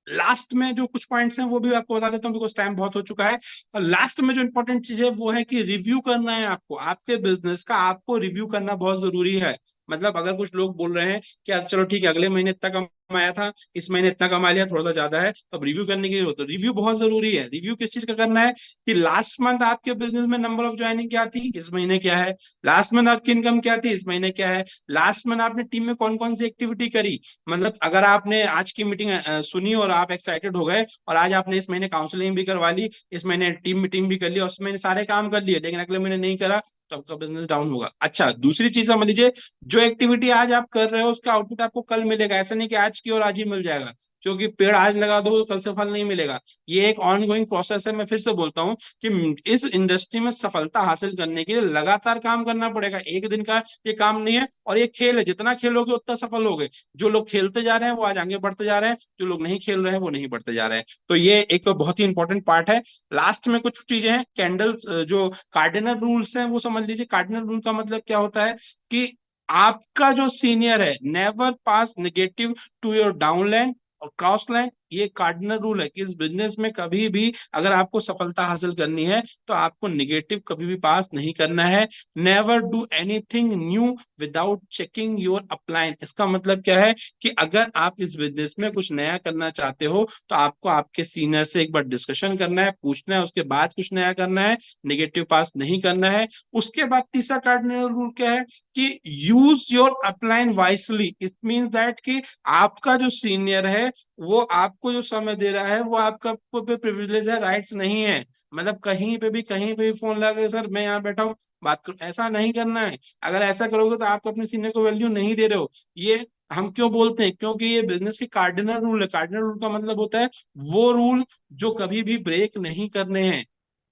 लास्ट में जो कुछ पॉइंट्स हैं वो भी आपको बता देता हूँ, बिकॉज टाइम बहुत हो चुका है। और लास्ट में जो इंपॉर्टेंट चीज है वो है कि रिव्यू करना है आपको, आपके बिजनेस का आपको रिव्यू करना बहुत जरूरी है। मतलब अगर कुछ लोग बोल रहे हैं कि यार चलो ठीक है, अगले महीने इतना कमाया था, इस महीने इतना कमा लिया, थोड़ा सा ज्यादा है, अब रिव्यू करने की जरूरत है। रिव्यू बहुत जरूरी है। रिव्यू किस चीज का करना है? कि लास्ट मंथ आपके बिजनेस में नंबर ऑफ ज्वाइनिंग क्या थी, इस महीने क्या है? लास्ट मंथ आपकी इनकम क्या थी, इस महीने क्या है? लास्ट मंथ आपने टीम में कौन कौन सी एक्टिविटी करी। मतलब अगर आपने आज की मीटिंग सुनी और आप एक्साइटेड हो गए, और आज आपने इस महीने काउंसलिंग भी करवा ली, इस महीने टीम मीटिंग भी कर ली, और उस महीने सारे काम कर लिए, लेकिन अगले महीने नहीं करा, तो आपका बिजनेस डाउन होगा। अच्छा, दूसरी चीज समझ लीजिए, जो एक्टिविटी आज आप कर रहे हो उसका आउटपुट आपको कल मिलेगा। ऐसा नहीं कि आज की और आज ही मिल जाएगा, क्योंकि पेड़ आज लगा दो तो कल से फल नहीं मिलेगा। ये एक ऑन गोइंग प्रोसेस है। मैं फिर से बोलता हूँ कि इस इंडस्ट्री में सफलता हासिल करने के लिए लगातार काम करना पड़ेगा, एक दिन का ये काम नहीं है। और ये खेल है, जितना खेलोगे उतना सफल होगे। जो लोग खेलते जा रहे हैं वो आज आगे बढ़ते जा रहे हैं, जो लोग नहीं खेल रहे हैं वो नहीं बढ़ते जा रहे हैं। तो ये एक बहुत ही इंपॉर्टेंट पार्ट है। लास्ट में कुछ चीजें हैं, कैंडल जो कार्डिनल रूल्स हैं वो समझ लीजिए। कार्डिनल रूल का मतलब क्या होता है? कि आपका जो सीनियर है, never pass negative to your downline और क्रॉस लाइन। ये कार्डिनल रूल है कि इस बिजनेस में कभी भी अगर आपको सफलता हासिल करनी है तो आपको निगेटिव कभी भी पास नहीं करना है। Never do anything new without checking your upline. इसका मतलब क्या है कि अगर आप इस बिजनेस में कुछ नया करना चाहते हो तो आपको आपके सीनियर से एक बार डिस्कशन करना है, पूछना है, उसके बाद कुछ नया करना है, निगेटिव पास नहीं करना है। उसके बाद तीसरा कार्डिनल रूल क्या है कि use your upline wisely. It means that कि आपका जो सीनियर है वो आपको जो समय दे रहा है वो आपका पे प्रिविलेज है, राइट्स नहीं है। मतलब कहीं पे भी फोन लगा के सर मैं यहाँ बैठा हूँ बात करो, ऐसा नहीं करना है। अगर ऐसा करोगे तो आप अपने सीनियर को वैल्यू नहीं दे रहे हो। ये हम क्यों बोलते हैं? क्योंकि ये बिजनेस की कार्डिनल रूल है। कार्डिनल रूल का मतलब होता है वो रूल जो कभी भी ब्रेक नहीं करने हैं।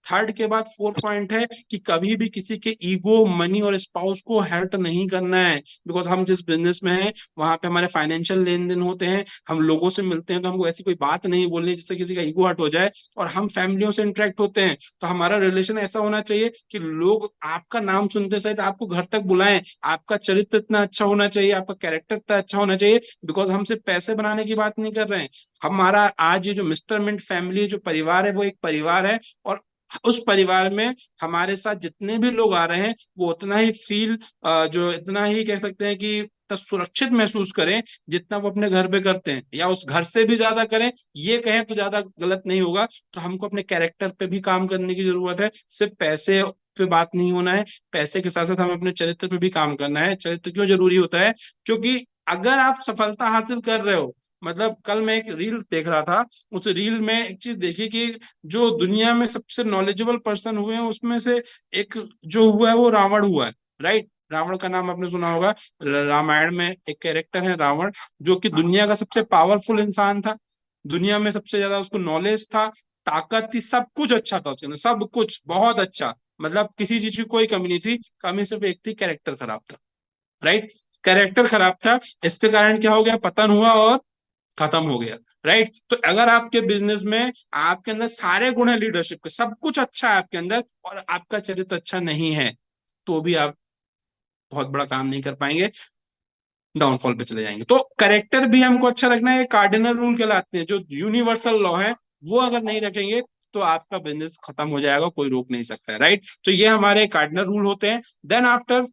थर्ड के बाद फोर्थ पॉइंट है कि कभी भी किसी के ईगो, मनी और स्पाउस को हर्ट नहीं करना है। बिकॉज हम जिस बिजनेस में हैं वहां पे हमारे फाइनेंशियल लेन देन होते हैं, हम लोगों से मिलते हैं, तो हमको ऐसी कोई बात नहीं बोलनी जिससे किसी का ईगो हर्ट हो जाए। और हम फैमिलियों से इंटरेक्ट होते हैं तो हमारा रिलेशन ऐसा होना चाहिए कि लोग आपका नाम सुनते सहित आपको घर तक बुलाएं। आपका चरित्र इतना अच्छा होना चाहिए, आपका कैरेक्टर इतना अच्छा होना चाहिए। बिकॉज हम सिर्फ पैसे बनाने की बात नहीं कर रहे हैं। हमारा आज ये जो मिस्टर मिंट फैमिली जो परिवार है वो एक परिवार है। और उस परिवार में हमारे साथ जितने भी लोग आ रहे हैं वो उतना ही जो इतना ही कह सकते हैं कि इतना सुरक्षित महसूस करें जितना वो अपने घर पे करते हैं, या उस घर से भी ज्यादा करें, ये कहें तो ज्यादा गलत नहीं होगा। तो हमको अपने कैरेक्टर पे भी काम करने की जरूरत है। सिर्फ पैसे पे बात नहीं होना है, पैसे के साथ साथ हमें अपने चरित्र पे भी काम करना है। चरित्र क्यों जरूरी होता है? क्योंकि अगर आप सफलता हासिल कर रहे हो, मतलब कल मैं एक रील देख रहा था, उस रील में एक चीज देखी कि जो दुनिया में सबसे नॉलेजेबल पर्सन हुए हैं उसमें से एक जो हुआ है वो रावण हुआ है। राइट? रावण का नाम आपने सुना होगा। रामायण में एक कैरेक्टर है रावण, जो कि दुनिया का सबसे पावरफुल इंसान था। दुनिया में सबसे ज्यादा उसको नॉलेज था, ताकत थी, सब कुछ अच्छा था उसके अंदर, सब कुछ बहुत अच्छा। मतलब किसी चीज की कोई कमी नहीं थी, कमी सिर्फ एक थी, कैरेक्टर खराब था। राइट? कैरेक्टर खराब था, इसके कारण क्या हो गया? पतन हुआ और खत्म हो गया। राइट? तो अगर आपके बिजनेस में आपके अंदर सारे गुण है लीडरशिप के, सब कुछ अच्छा है आपके अंदर, और आपका चरित्र अच्छा नहीं है, तो भी आप बहुत बड़ा काम नहीं कर पाएंगे, डाउनफॉल पे चले जाएंगे। तो करेक्टर भी हमको अच्छा रखना है। कार्डिनल रूल कहलाते हैं, जो यूनिवर्सल लॉ है, वो अगर नहीं रखेंगे तो आपका बिजनेस खत्म हो जाएगा, कोई रोक नहीं सकता है। राइट? तो ये हमारे कार्डिनल रूल होते हैं। देन आफ्टर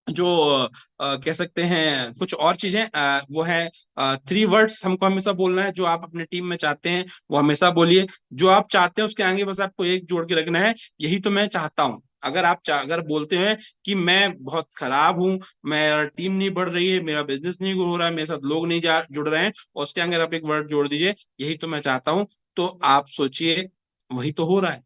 जो कह सकते हैं कुछ और चीजें, वो है 3 वर्ड्स हमको हमेशा बोलना है जो आप अपने टीम में चाहते हैं, वो हमेशा बोलिए। जो आप चाहते हैं उसके आगे बस आपको एक जोड़ के रखना है, यही तो मैं चाहता हूँ। अगर बोलते हैं कि मैं बहुत खराब हूं, मेरा टीम नहीं बढ़ रही है, मेरा बिजनेस नहीं ग्रो हो रहा है, मेरे साथ लोग नहीं जुड़ रहे हैं, और उसके आगे आप एक वर्ड जोड़ दीजिए, यही तो मैं चाहता हूं, तो आप सोचिए वही तो हो रहा है।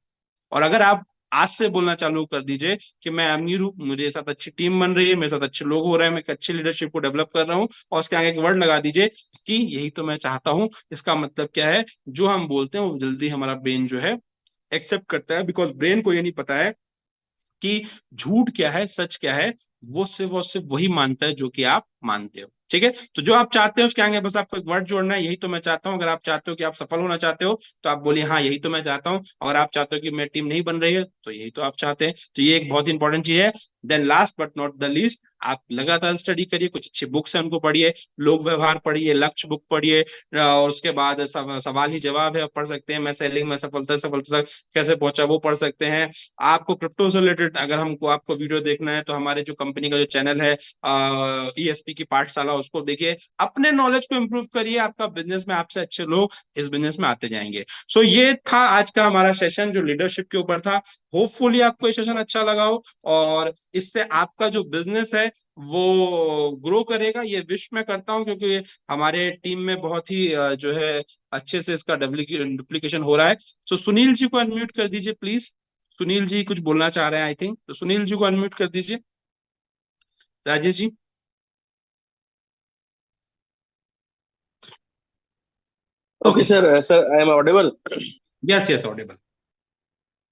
और अगर आप आज से बोलना चालू कर दीजिए कि मैं अमीर हूँ, मेरे साथ अच्छी टीम बन रही है, मेरे साथ अच्छे लोग हो रहे हैं, मैं एक अच्छी लीडरशिप को डेवलप कर रहा हूँ, और उसके आगे एक वर्ड लगा दीजिए कि यही तो मैं चाहता हूँ। इसका मतलब क्या है? जो हम बोलते हैं वो जल्दी हमारा ब्रेन जो है एक्सेप्ट करता है। बिकॉज ब्रेन को ये नहीं पता है कि झूठ क्या है, सच क्या है। वो सिर्फ और सिर्फ वही मानता है जो कि आप मानते हो। ठीक है? तो जो आप चाहते हो उसके आगे बस आपको एक वर्ड जोड़ना है, यही तो मैं चाहता हूं। अगर आप चाहते हो कि आप सफल होना चाहते हो तो आप बोलिए हाँ यही तो मैं चाहता हूं। अगर आप चाहते हो कि मेरी टीम नहीं बन रही है तो यही तो आप चाहते हैं। तो ये एक बहुत इंपॉर्टेंट चीज है। Then last but not the least, आप लगातार स्टडी करिए, कुछ अच्छी बुक्स हैं उनको पढ़िए, लोक व्यवहार पढ़िए, लक्ष्य बुक पढ़िए, और उसके बाद सवाल ही जवाब है, आप पढ़ सकते हैं। मैं सेलिंग में सफलता सफलता तक कैसे पहुंचा वो पढ़ सकते हैं। आपको क्रिप्टो से रिलेटेड अगर हमको आपको वीडियो देखना है तो हमारे जो कंपनी का जो चैनल है ईएसपी की पाठशाला, उसको देखिए, अपने नॉलेज को इंप्रूव करिए। आपका बिजनेस में आपसे अच्छे लोग इस बिजनेस में आते जाएंगे। सो ये था आज का हमारा सेशन जो लीडरशिप के ऊपर था। होपफुली आपको ये सेशन अच्छा लगा हो, और इससे आपका जो बिजनेस है वो ग्रो करेगा, ये विश मैं करता हूं। क्योंकि हमारे टीम में बहुत ही जो है अच्छे से इसका डुप्लीकेशन हो रहा है। सो सुनील जी को अनम्यूट कर दीजिए प्लीज। सुनील जी कुछ बोलना चाह रहे हैं आई थिंक, तो सुनील जी को अनम्यूट कर दीजिए। Rajesh ji. Okay okay. Sir, sir I am audible? Yes yes audible.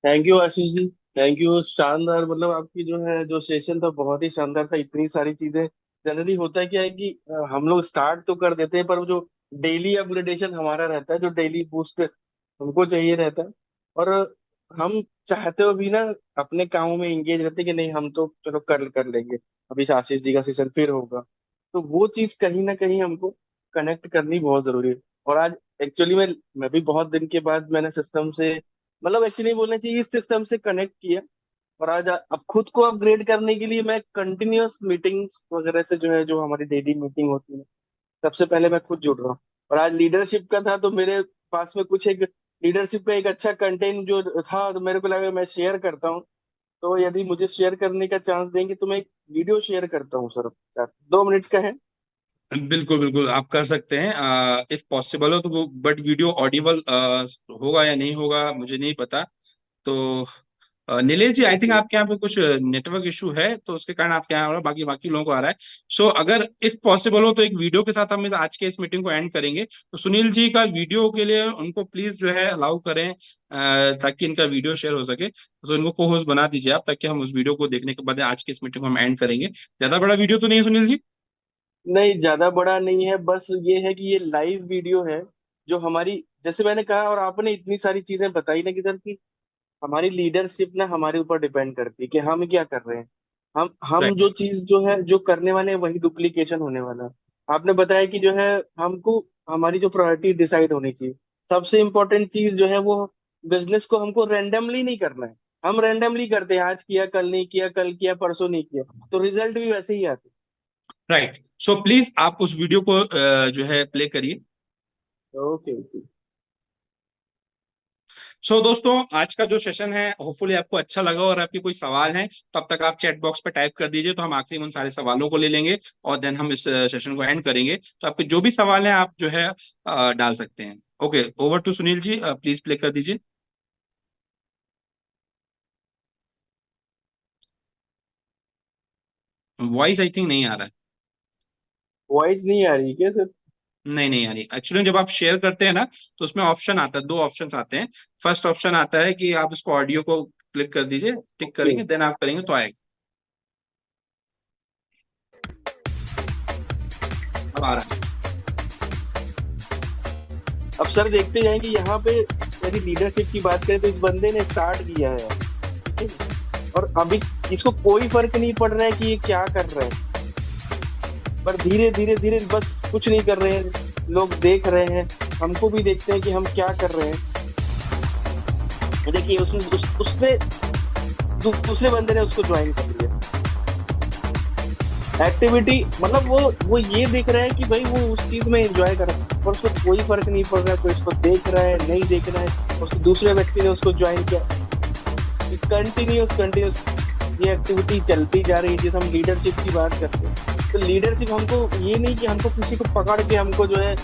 Thank you Ashish ji, thank you. शानदार, मतलब आपकी जो है जो सेशन था बहुत ही शानदार था। इतनी सारी चीजें, जनरली होता है क्या है कि हम लोग स्टार्ट तो कर देते हैं पर वो जो डेली अपग्रेडेशन हमारा रहता है, जो डेली बूस्ट हमको चाहिए रहता है, और हम चाहते हो भी ना अपने कामों में इंगेज रहते हैं कि नहीं हम तो चलो कर कर लेंगे, अभी आशीष जी का सेशन फिर होगा। तो वो चीज कहीं ना कहीं हमको कनेक्ट करनी बहुत जरूरी है। और आज एक्चुअली मैं भी बहुत दिन के बाद मैंने सिस्टम से, मतलब एक्चुअली बोलना चाहिए इस सिस्टम से कनेक्ट किया। और आज अब खुद को अपग्रेड करने के लिए मैं कंटिन्यूअस मीटिंग्स वगैरह से जो है, जो हमारी डेली मीटिंग होती है, सबसे पहले मैं खुद जुड़ रहा हूँ। और आज लीडरशिप का था तो मेरे पास में कुछ एक लीडरशिप का एक अच्छा कंटेंट जो था, तो मेरे को लगा मैं शेयर करता हूँ। तो यदि मुझे शेयर करने का चांस देंगे तो मैं एक वीडियो शेयर करता हूँ सर, सर 2 मिनट का है। बिल्कुल बिल्कुल आप कर सकते हैं इफ पॉसिबल हो तो वो, बट वीडियो ऑडिबल होगा या नहीं होगा मुझे नहीं पता। तो नीलेश जी, आई थिंक ओके। आपके यहाँ पे कुछ नेटवर्क इशू है तो उसके कारण आपके यहाँ आ रहा है, बाकी बाकी लोगों को आ रहा है। सो अगर इफ पॉसिबल हो तो एक वीडियो के साथ हम आज के इस मीटिंग को एंड करेंगे। तो सुनील जी का वीडियो के लिए उनको प्लीज जो है अलाउ करें, ताकि इनका वीडियो शेयर हो सके। तो इनको को होस्ट बना दीजिए आप, ताकि हम उस वीडियो को देखने के बाद आज की इस मीटिंग को हम एंड करेंगे। ज्यादा बड़ा वीडियो तो नहीं है सुनील जी? नहीं, ज्यादा बड़ा नहीं है, बस ये है कि ये लाइव वीडियो है जो हमारी, जैसे मैंने कहा और आपने इतनी सारी चीजें बताई ना कि सर कि हमारी लीडरशिप ना हमारे ऊपर डिपेंड करती है कि हम क्या कर रहे हैं। हम राइट। जो चीज जो है जो करने वाले हैं वही डुप्लीकेशन होने वाला है। आपने बताया कि जो है हमको हमारी जो प्रायोरिटी डिसाइड होनी चाहिए। सबसे इम्पोर्टेंट चीज जो है वो, बिजनेस को हमको रैंडमली नहीं करना है। हम रैंडमली करते हैं, आज किया कल नहीं किया, कल किया परसों नहीं किया, तो रिजल्ट भी वैसे ही आते राइट, सो प्लीज आप उस वीडियो को जो है प्ले करिए। हैं। Okay okay. सो दोस्तों, आज का जो सेशन है होपफुली आपको अच्छा लगा, और आपके कोई सवाल हैं तब तक आप चैट बॉक्स पे टाइप कर दीजिए, तो हम आखिरी में उन सारे सवालों को ले लेंगे और देन हम इस सेशन को एंड करेंगे। तो आपके जो भी सवाल हैं आप जो है डाल सकते हैं। Okay, over to Sunil ji, please play कर दीजिए। वॉइस आई थिंक नहीं आ रहा है। वॉइस नहीं आ रही क्या सर? नहीं नहीं आ रही एक्चुअली। जब आप शेयर करते हैं ना तो उसमें ऑप्शन आता है, दो ऑप्शंस आते हैं। फर्स्ट ऑप्शन आता है कि आप इसको ऑडियो को क्लिक कर दीजिए, टिक ओके। करेंगे, देन आप करेंगे तो आएगा। अब आ रहा है। अब सर देखते जाएंगे यहाँ पे, यदि लीडरशिप की बात करें तो इस बंदे ने स्टार्ट किया है, ठीक है? और अभी इसको कोई फर्क नहीं पड़ रहा है कि ये क्या कर रहा है, पर धीरे धीरे धीरे बस कुछ नहीं कर रहे हैं, लोग देख रहे हैं, हमको भी देखते हैं कि हम क्या कर रहे हैं। देखिए उसने दूसरे बंदे ने उसको ज्वाइन कर लिया। एक्टिविटी मतलब वो ये देख रहा है कि भाई वो उस चीज में एंजॉय कर रहा है, और उसको कोई फर्क नहीं पड़ रहा है, कोई इसको देख रहा है नहीं देख रहा है, और दूसरे व्यक्ति ने उसको ज्वाइन किया। कंटिन्यूस ये एक्टिविटी चलती जा रही है। जिस हम लीडरशिप की बात करते हैं, तो लीडरशिप हमको ये नहीं कि हमको किसी को पकड़ के हमको जो है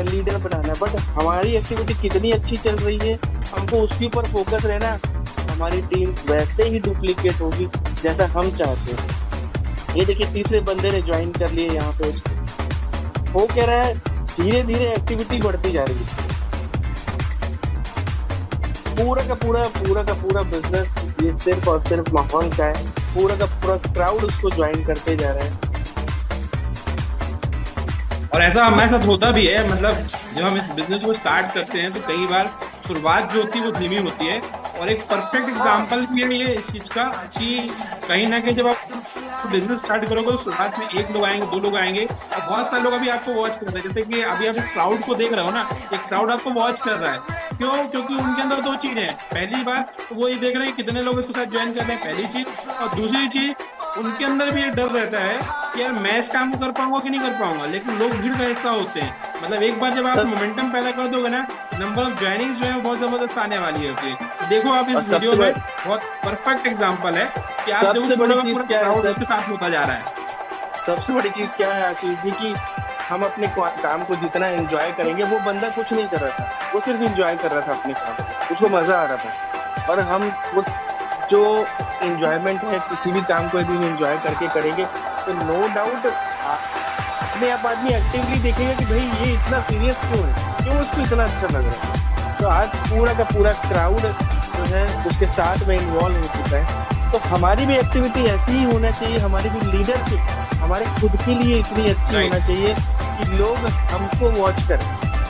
लीडर बनाना है, बट हमारी एक्टिविटी कितनी अच्छी चल रही है हमको उसके ऊपर फोकस रहना। हमारी टीम वैसे ही डुप्लीकेट होगी जैसा हम चाहते हैं। ये देखिए तीसरे बंदे ने ज्वाइन कर लिए यहाँ पे उसको। वो कह रहा है धीरे धीरे एक्टिविटी बढ़ती जा रही है। पूरा का पूरा बिजनेस ये सिर्फ और सिर्फ माहौल का है। पूरा का पूरा क्राउड उसको ज्वाइन करते जा रहे हैं। और ऐसा हमारे साथ होता भी है, मतलब जब हम इस बिजनेस को स्टार्ट करते हैं तो कई बार शुरुआत जो होती है वो धीमी होती है। और एक परफेक्ट एग्जांपल भी है ये इस चीज का कि कहीं ना कहीं जब आप बिजनेस स्टार्ट करोगे तो शुरुआत में एक लोग आएंगे, दो लोग आएंगे, और बहुत सारे लोग अभी आपको वॉच कर रहे हैं। जैसे कि अभी आप इस क्राउड को देख रहे हो ना, एक क्राउड आपको वॉच कर रहा है। क्यों? क्योंकि उनके अंदर दो चीजें हैं। पहली बात तो वो ये देख रहे हैं कि कितने लोग इसके साथ ज्वाइन कर रहे हैं, पहली चीज। और दूसरी चीज, उनके अंदर भी एक डर रहता है कि यार मैं इस काम को कर पाऊंगा कि नहीं कर पाऊंगा। लेकिन लोग भीड़ का हिस्सा होते हैं। मतलब एक बार जब आप मोमेंटम पैदा कर दोगे ना, नंबर ऑफ ज्वाइनिंग्स जो है बहुत जबरदस्त आने वाली होती है। तो देखो आप इस वीडियो में बहुत परफेक्ट एग्जांपल है कि आप जब पूरा क्राउड उसके साथ होता जा रहा है। सबसे बड़ी चीज क्या है आशीष जी की हम अपने काम को जितना एंजॉय करेंगे, वो बंदा कुछ नहीं कर रहा था, वो सिर्फ एंजॉय कर रहा था अपने काम को, उसको मजा आ रहा था। और हम वो जो एंजॉयमेंट है किसी भी काम को यदि एंजॉय करके करेंगे तो नो डाउट अपने आप आदमी एक्टिवली देखेगा कि भाई ये इतना सीरियस क्यों है, क्यों उसको इतना अच्छा लग रहा है। तो आज पूरा का पूरा क्राउड जो है उसके साथ में इन्वॉल्व हो चुका है। तो हमारी भी एक्टिविटी ऐसी ही होना चाहिए, हमारी भी लीडरशिप हमारे खुद के लिए इतनी अच्छी होना चाहिए कि लोग हमको वॉच करें।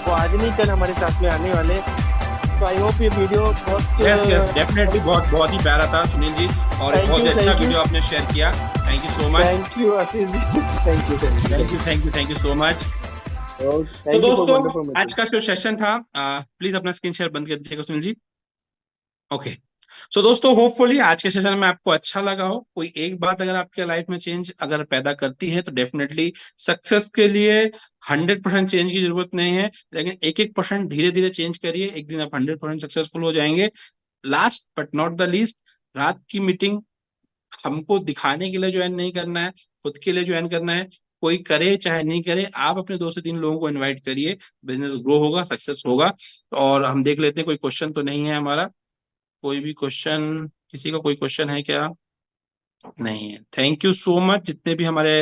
वो आज नहीं कल हमारे साथ में आने वाले। तो आई होप ये वीडियो बहुत डेफिनेटली बहुत ही प्यारा था सुनील जी, और बहुत अच्छा वीडियो आपने शेयर किया। Thank you so much. Thank you Ashish ji. Thank you so much. और तो थैंक यू फॉर दोस्तों वंडरफुल आज मैसेज। का जो सेशन था, प्लीज अपना स्क्रीन शेयर बंद कर दीजिएगा सुनील जी। ओके। सो दोस्तों होपफुली आज के सेशन में आपको अच्छा लगा हो। कोई एक बात अगर आपके लाइफ में चेंज अगर पैदा करती है तो डेफिनेटली सक्सेस के लिए 100% चेंज की जरूरत नहीं है, लेकिन एक एक परसेंट धीरे धीरे चेंज करिए, एक दिन आप 100% सक्सेसफुल हो जाएंगे। Last but not the least, रात की मीटिंग हमको दिखाने के लिए ज्वाइन नहीं करना है, खुद के लिए ज्वाइन करना है। कोई करे चाहे नहीं करे, आप अपने 2 से 3 लोगों को इनवाइट करिए, बिजनेस ग्रो होगा, सक्सेस होगा। और हम देख लेते हैं कोई क्वेश्चन तो नहीं है हमारा। कोई भी क्वेश्चन, किसी का कोई क्वेश्चन है क्या? नहीं है। थैंक यू सो मच जितने भी हमारे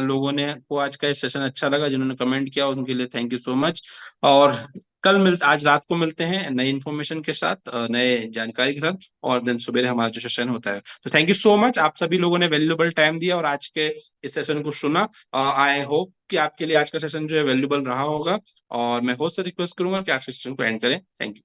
लोगों ने को आज का ये सेशन अच्छा लगा, जिन्होंने कमेंट किया उनके लिए थैंक यू सो मच। और आज रात को मिलते हैं नई इन्फॉर्मेशन के साथ, नए जानकारी के साथ, और दिन सुबह हमारा जो सेशन होता है। तो थैंक यू सो मच, आप सभी लोगों ने वैल्यूएबल टाइम दिया और आज के इस सेशन को सुना। आई होप कि आपके लिए आज का सेशन जो है वैल्यूएबल रहा होगा, और मैं होस्ट से रिक्वेस्ट करूंगा कि आज के सेशन को एंड करें। Thank you.